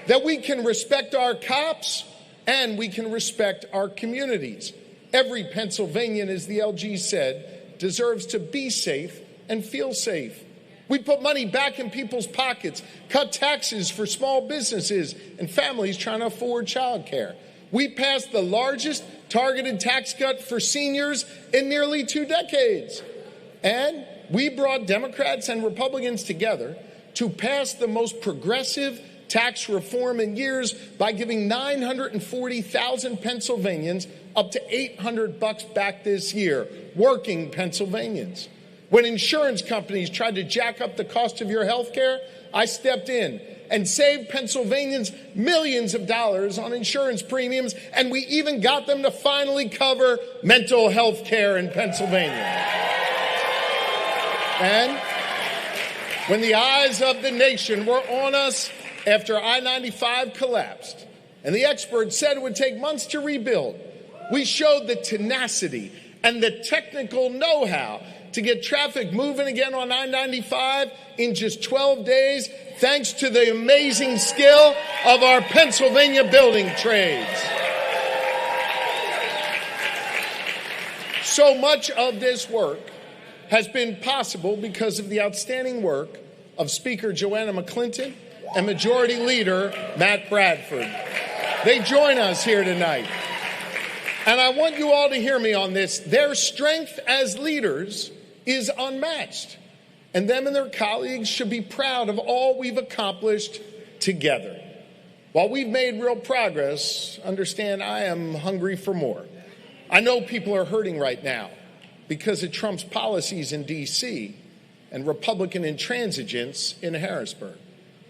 that we can respect our cops and we can respect our communities. Every Pennsylvanian, as the LG said, deserves to be safe and feel safe. We put money back in people's pockets, cut taxes for small businesses and families trying to afford childcare. We passed the largest targeted tax cut for seniors in nearly 2 decades. And we brought Democrats and Republicans together to pass the most progressive tax reform in years by giving 940,000 Pennsylvanians up to $800 back this year, working Pennsylvanians. When insurance companies tried to jack up the cost of your health care, I stepped in and saved Pennsylvanians millions of dollars on insurance premiums, and we even got them to finally cover mental health care in Pennsylvania. And when the eyes of the nation were on us after I-95 collapsed, and the experts said it would take months to rebuild, we showed the tenacity and the technical know-how to get traffic moving again on I-95 in just 12 days, thanks to the amazing skill of our Pennsylvania building trades. So much of this work has been possible because of the outstanding work of Speaker Joanna McClinton and Majority Leader Matt Bradford. They join us here tonight. And I want you all to hear me on this. Their strength as leaders is unmatched. And them and their colleagues should be proud of all we've accomplished together. While we've made real progress, understand I am hungry for more. I know people are hurting right now because of Trump's policies in D.C. and Republican intransigence in Harrisburg.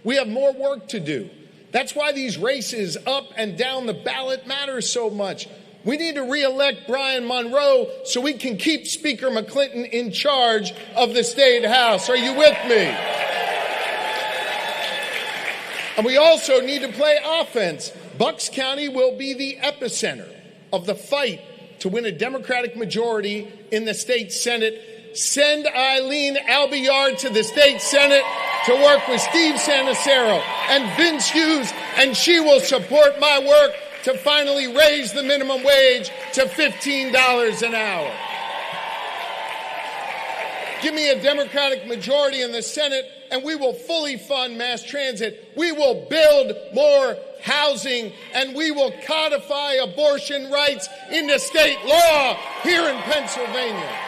We have more work to do. That's why these races up and down the ballot matter so much. We need to re-elect Brian Monroe so we can keep Speaker McClinton in charge of the State House. Are you with me? And we also need to play offense. Bucks County will be the epicenter of the fight to win a Democratic majority in the state Senate. Send Eileen Albiar to the state Senate to work with Steve Sanacero and Vince Hughes, and she will support my work to finally raise the minimum wage to $15 an hour. Give me a Democratic majority in the Senate, and we will fully fund mass transit. We will build more housing, and we will codify abortion rights into state law here in Pennsylvania.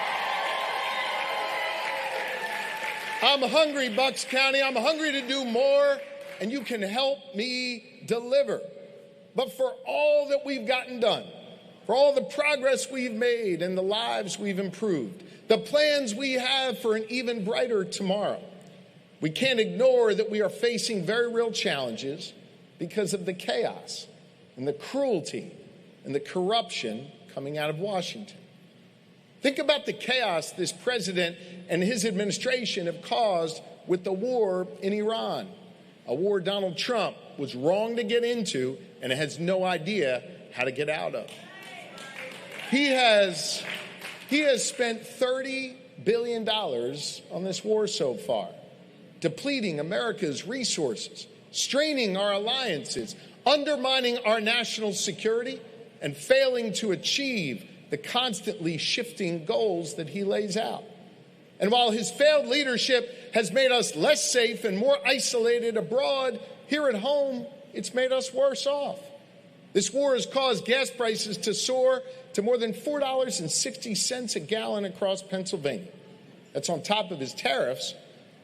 I'm hungry, Bucks County. I'm hungry to do more, and you can help me deliver. But for all that we've gotten done, for all the progress we've made and the lives we've improved, the plans we have for an even brighter tomorrow, we can't ignore that we are facing very real challenges because of the chaos and the cruelty and the corruption coming out of Washington. Think about the chaos this president and his administration have caused with the war in Iran, a war Donald Trump was wrong to get into and has no idea how to get out of. He has spent $30 billion on this war so far. depleting America's resources, straining our alliances, undermining our national security, and failing to achieve the constantly shifting goals that he lays out. And while his failed leadership has made us less safe and more isolated abroad, here at home, it's made us worse off. This war has caused gas prices to soar to more than $4.60 a gallon across Pennsylvania. That's on top of his tariffs,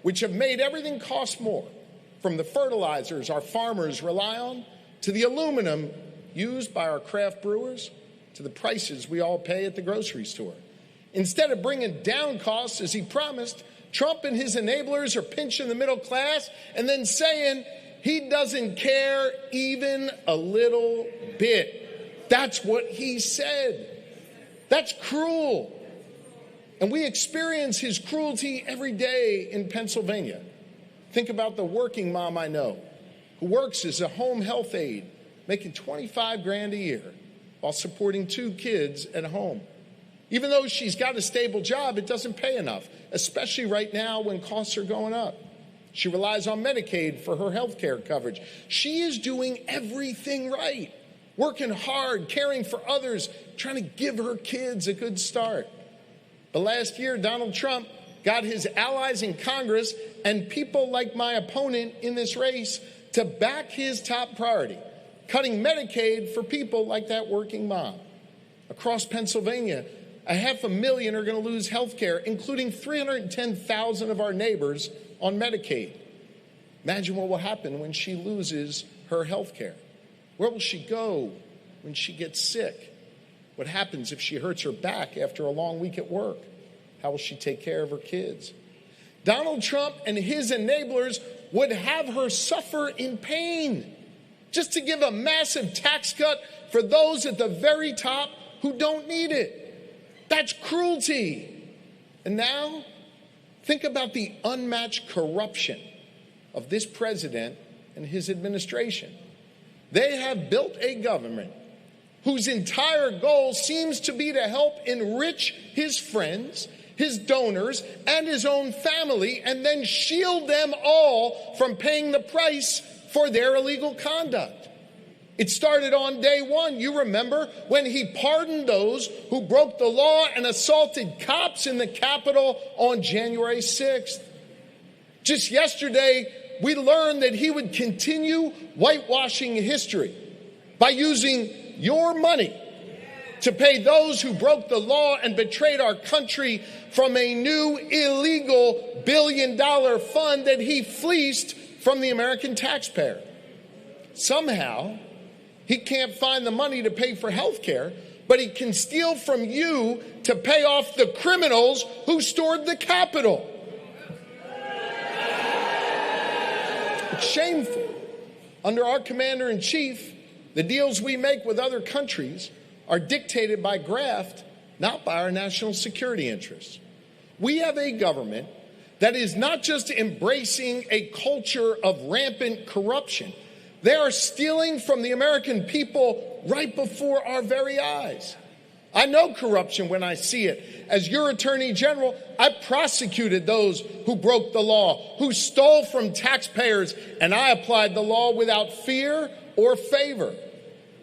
which have made everything cost more, from the fertilizers our farmers rely on, to the aluminum used by our craft brewers, to the prices we all pay at the grocery store. Instead of bringing down costs as he promised, Trump and his enablers are pinching the middle class and then saying he doesn't care even a little bit. That's what he said. That's cruel. And we experience his cruelty every day in Pennsylvania. Think about the working mom I know who works as a home health aide, making $25,000 a year while supporting 2 kids at home. Even though she's got a stable job, it doesn't pay enough, especially right now when costs are going up. She relies on Medicaid for her health care coverage. She is doing everything right, working hard, caring for others, trying to give her kids a good start. But last year, Donald Trump got his allies in Congress and people like my opponent in this race to back his top priority, cutting Medicaid for people like that working mom. Across Pennsylvania, 500,000 are going to lose health care, including 310,000 of our neighbors on Medicaid. Imagine what will happen when she loses her health care. Where will she go when she gets sick? What happens if she hurts her back after a long week at work? How will she take care of her kids? Donald Trump and his enablers would have her suffer in pain just to give a massive tax cut for those at the very top who don't need it. That's cruelty. And now, think about the unmatched corruption of this president and his administration. They have built a government whose entire goal seems to be to help enrich his friends, his donors, and his own family, and then shield them all from paying the price for their illegal conduct. It started on day one, you remember, when he pardoned those who broke the law and assaulted cops in the Capitol on January 6th. Just yesterday, we learned that he would continue whitewashing history by using your money to pay those who broke the law and betrayed our country from a new illegal billion-dollar fund that he fleeced from the American taxpayer. Somehow, he can't find the money to pay for health care, but he can steal from you to pay off the criminals who stored the Capitol. It's shameful. Under our commander-in-chief, the deals we make with other countries are dictated by graft, not by our national security interests. We have a government that is not just embracing a culture of rampant corruption. They are stealing from the American people right before our very eyes. I know corruption when I see it. As your Attorney General, I prosecuted those who broke the law, who stole from taxpayers, and I applied the law without fear or favor.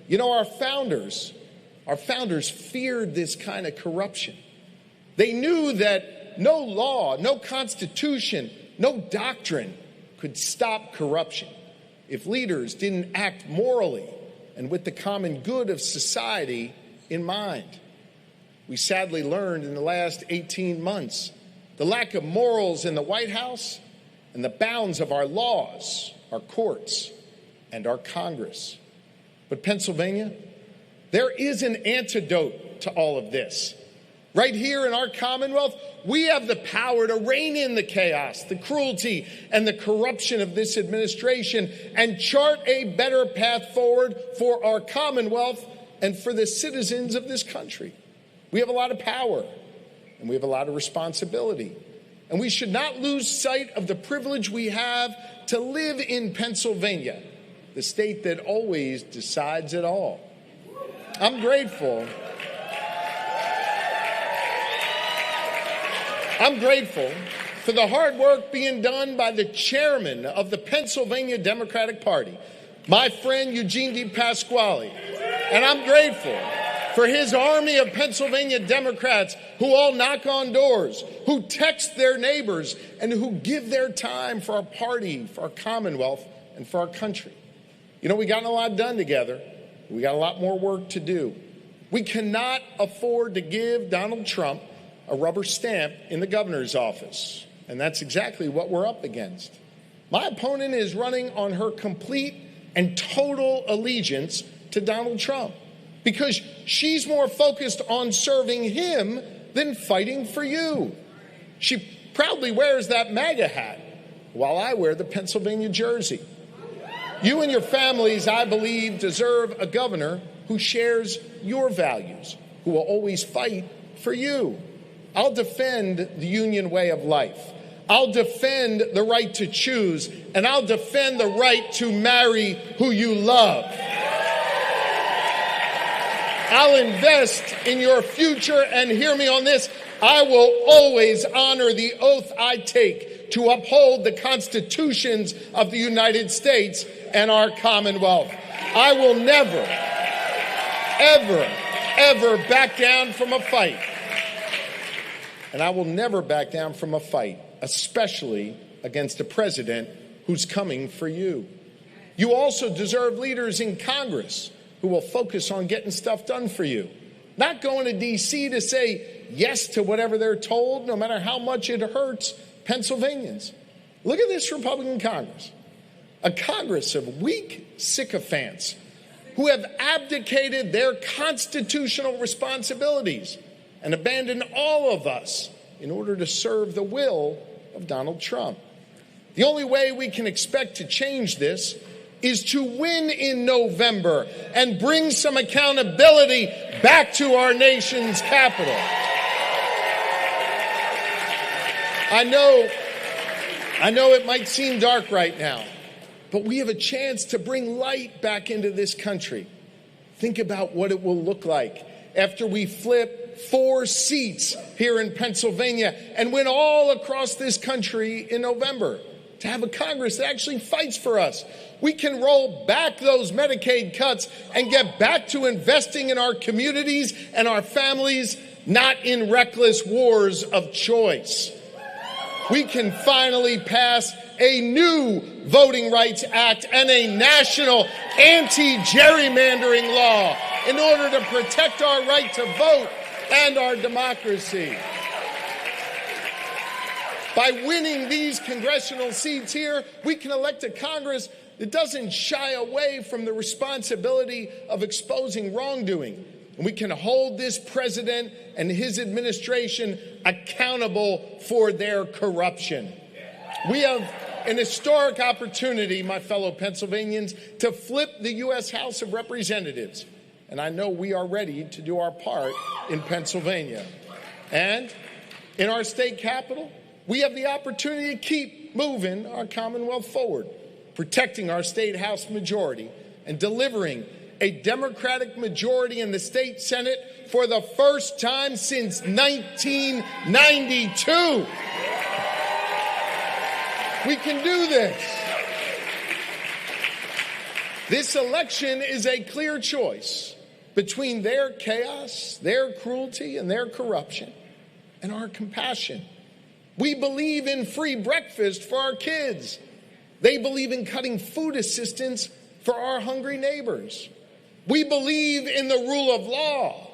You know, our founders feared this kind of corruption. They knew that no law, no constitution, no doctrine could stop corruption if leaders didn't act morally and with the common good of society in mind. We sadly learned in the last 18 months the lack of morals in the White House and the bounds of our laws, our courts, and our Congress. But Pennsylvania, there is an antidote to all of this. Right here in our Commonwealth, we have the power to rein in the chaos, the cruelty, and the corruption of this administration and chart a better path forward for our Commonwealth and for the citizens of this country. We have a lot of power, and we have a lot of responsibility. And we should not lose sight of the privilege we have to live in Pennsylvania, the state that always decides it all. I'm grateful for the hard work being done by the chairman of the Pennsylvania Democratic Party, my friend Eugene DePasquale. And I'm grateful for his army of Pennsylvania Democrats who all knock on doors, who text their neighbors, and who give their time for our party, for our Commonwealth, and for our country. You know, we got a lot done together. We got a lot more work to do. We cannot afford to give Donald Trump a rubber stamp in the governor's office. And that's exactly what we're up against. My opponent is running on her complete and total allegiance to Donald Trump because she's more focused on serving him than fighting for you. She proudly wears that MAGA hat while I wear the Pennsylvania jersey. You and your families, I believe, deserve a governor who shares your values, who will always fight for you. I'll defend the union way of life. I'll defend the right to choose, and I'll defend the right to marry who you love. I'll invest in your future, and hear me on this, I will always honor the oath I take to uphold the constitutions of the United States and our Commonwealth. I will never, ever, ever back down from a fight. And I will never back down from a fight, especially against a president who's coming for you. You also deserve leaders in Congress who will focus on getting stuff done for you. Not going to D.C. to say yes to whatever they're told, no matter how much it hurts Pennsylvanians. Look at this Republican Congress. A Congress of weak sycophants who have abdicated their constitutional responsibilities and abandoned all of us in order to serve the will of Donald Trump. The only way we can expect to change this is to win in November and bring some accountability back to our nation's capital. I know it might seem dark right now, but we have a chance to bring light back into this country. Think about what it will look like after we flip 4 seats here in Pennsylvania and win all across this country in November. To have a Congress that actually fights for us. We can roll back those Medicaid cuts and get back to investing in our communities and our families, not in reckless wars of choice. We can finally pass a new Voting Rights Act and a national anti-gerrymandering law in order to protect our right to vote and our democracy. By winning these congressional seats here, we can elect a Congress that doesn't shy away from the responsibility of exposing wrongdoing. And we can hold this president and his administration accountable for their corruption. We have an historic opportunity, my fellow Pennsylvanians, to flip the U.S. House of Representatives. And I know we are ready to do our part in Pennsylvania. And in our state capital, we have the opportunity to keep moving our Commonwealth forward, protecting our state House majority and delivering a Democratic majority in the state Senate for the first time since 1992. We can do this. This election is a clear choice between their chaos, their cruelty, and their corruption, and our compassion. We believe in free breakfast for our kids. They believe in cutting food assistance for our hungry neighbors. We believe in the rule of law.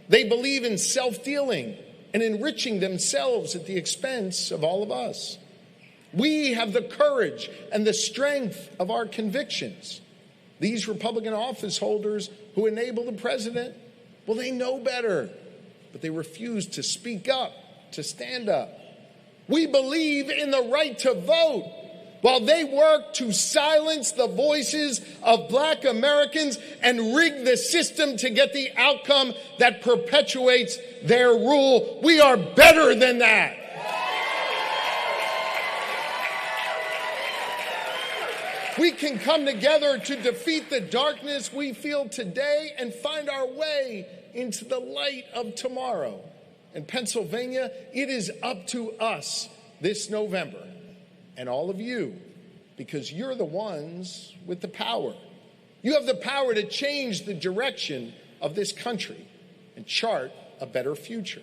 They believe in self-dealing and enriching themselves at the expense of all of us. We have the courage and the strength of our convictions. These Republican office holders who enable the president, well, they know better, but they refuse to speak up, to stand up. We believe in the right to vote while they work to silence the voices of Black Americans and rig the system to get the outcome that perpetuates their rule. We are better than that. We can come together to defeat the darkness we feel today and find our way into the light of tomorrow. In Pennsylvania, it is up to us this November, and all of you, because you're the ones with the power. You have the power to change the direction of this country and chart a better future.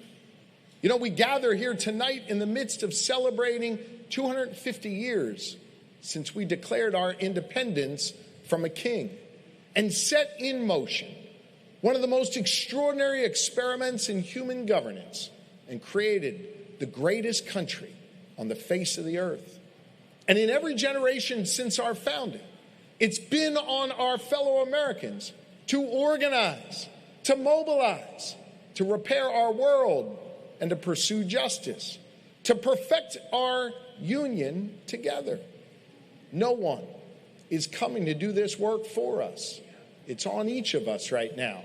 You know, we gather here tonight in the midst of celebrating 250 years since we declared our independence from a king and set in motion one of the most extraordinary experiments in human governance and created the greatest country on the face of the earth. And in every generation since our founding, it's been on our fellow Americans to organize, to mobilize, to repair our world, and to pursue justice, to perfect our union together. No one is coming to do this work for us. It's on each of us right now.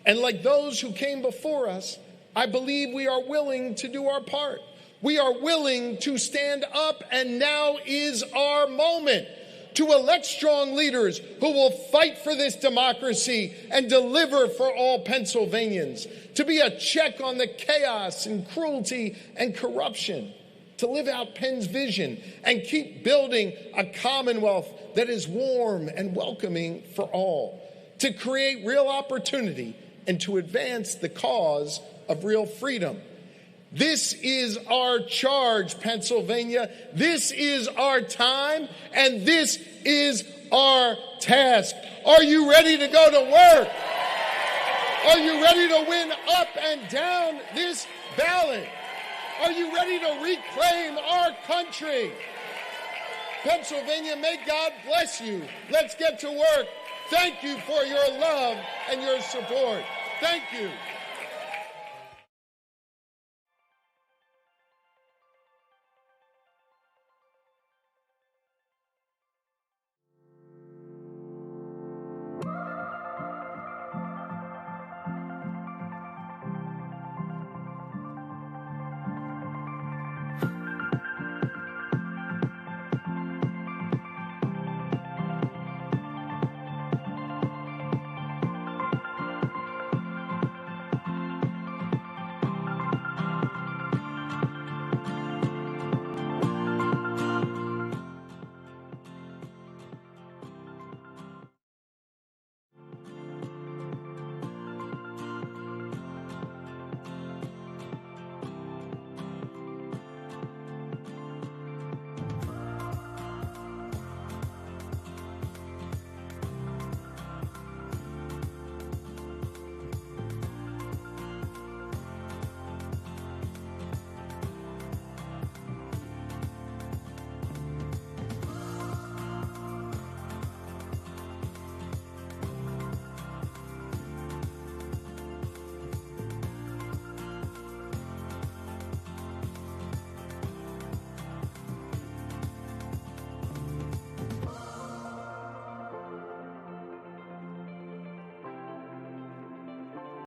And like those who came before us, I believe we are willing to do our part. We are willing to stand up, and now is our moment to elect strong leaders who will fight for this democracy and deliver for all Pennsylvanians, to be a check on the chaos and cruelty and corruption, to live out Penn's vision and keep building a Commonwealth that is warm and welcoming for all, to create real opportunity and to advance the cause of real freedom. This is our charge, Pennsylvania. This is our time, and this is our task. Are you ready to go to work? Are you ready to win up and down this ballot? Are you ready to reclaim our country? Pennsylvania, may God bless you. Let's get to work. Thank you for your love and your support. Thank you.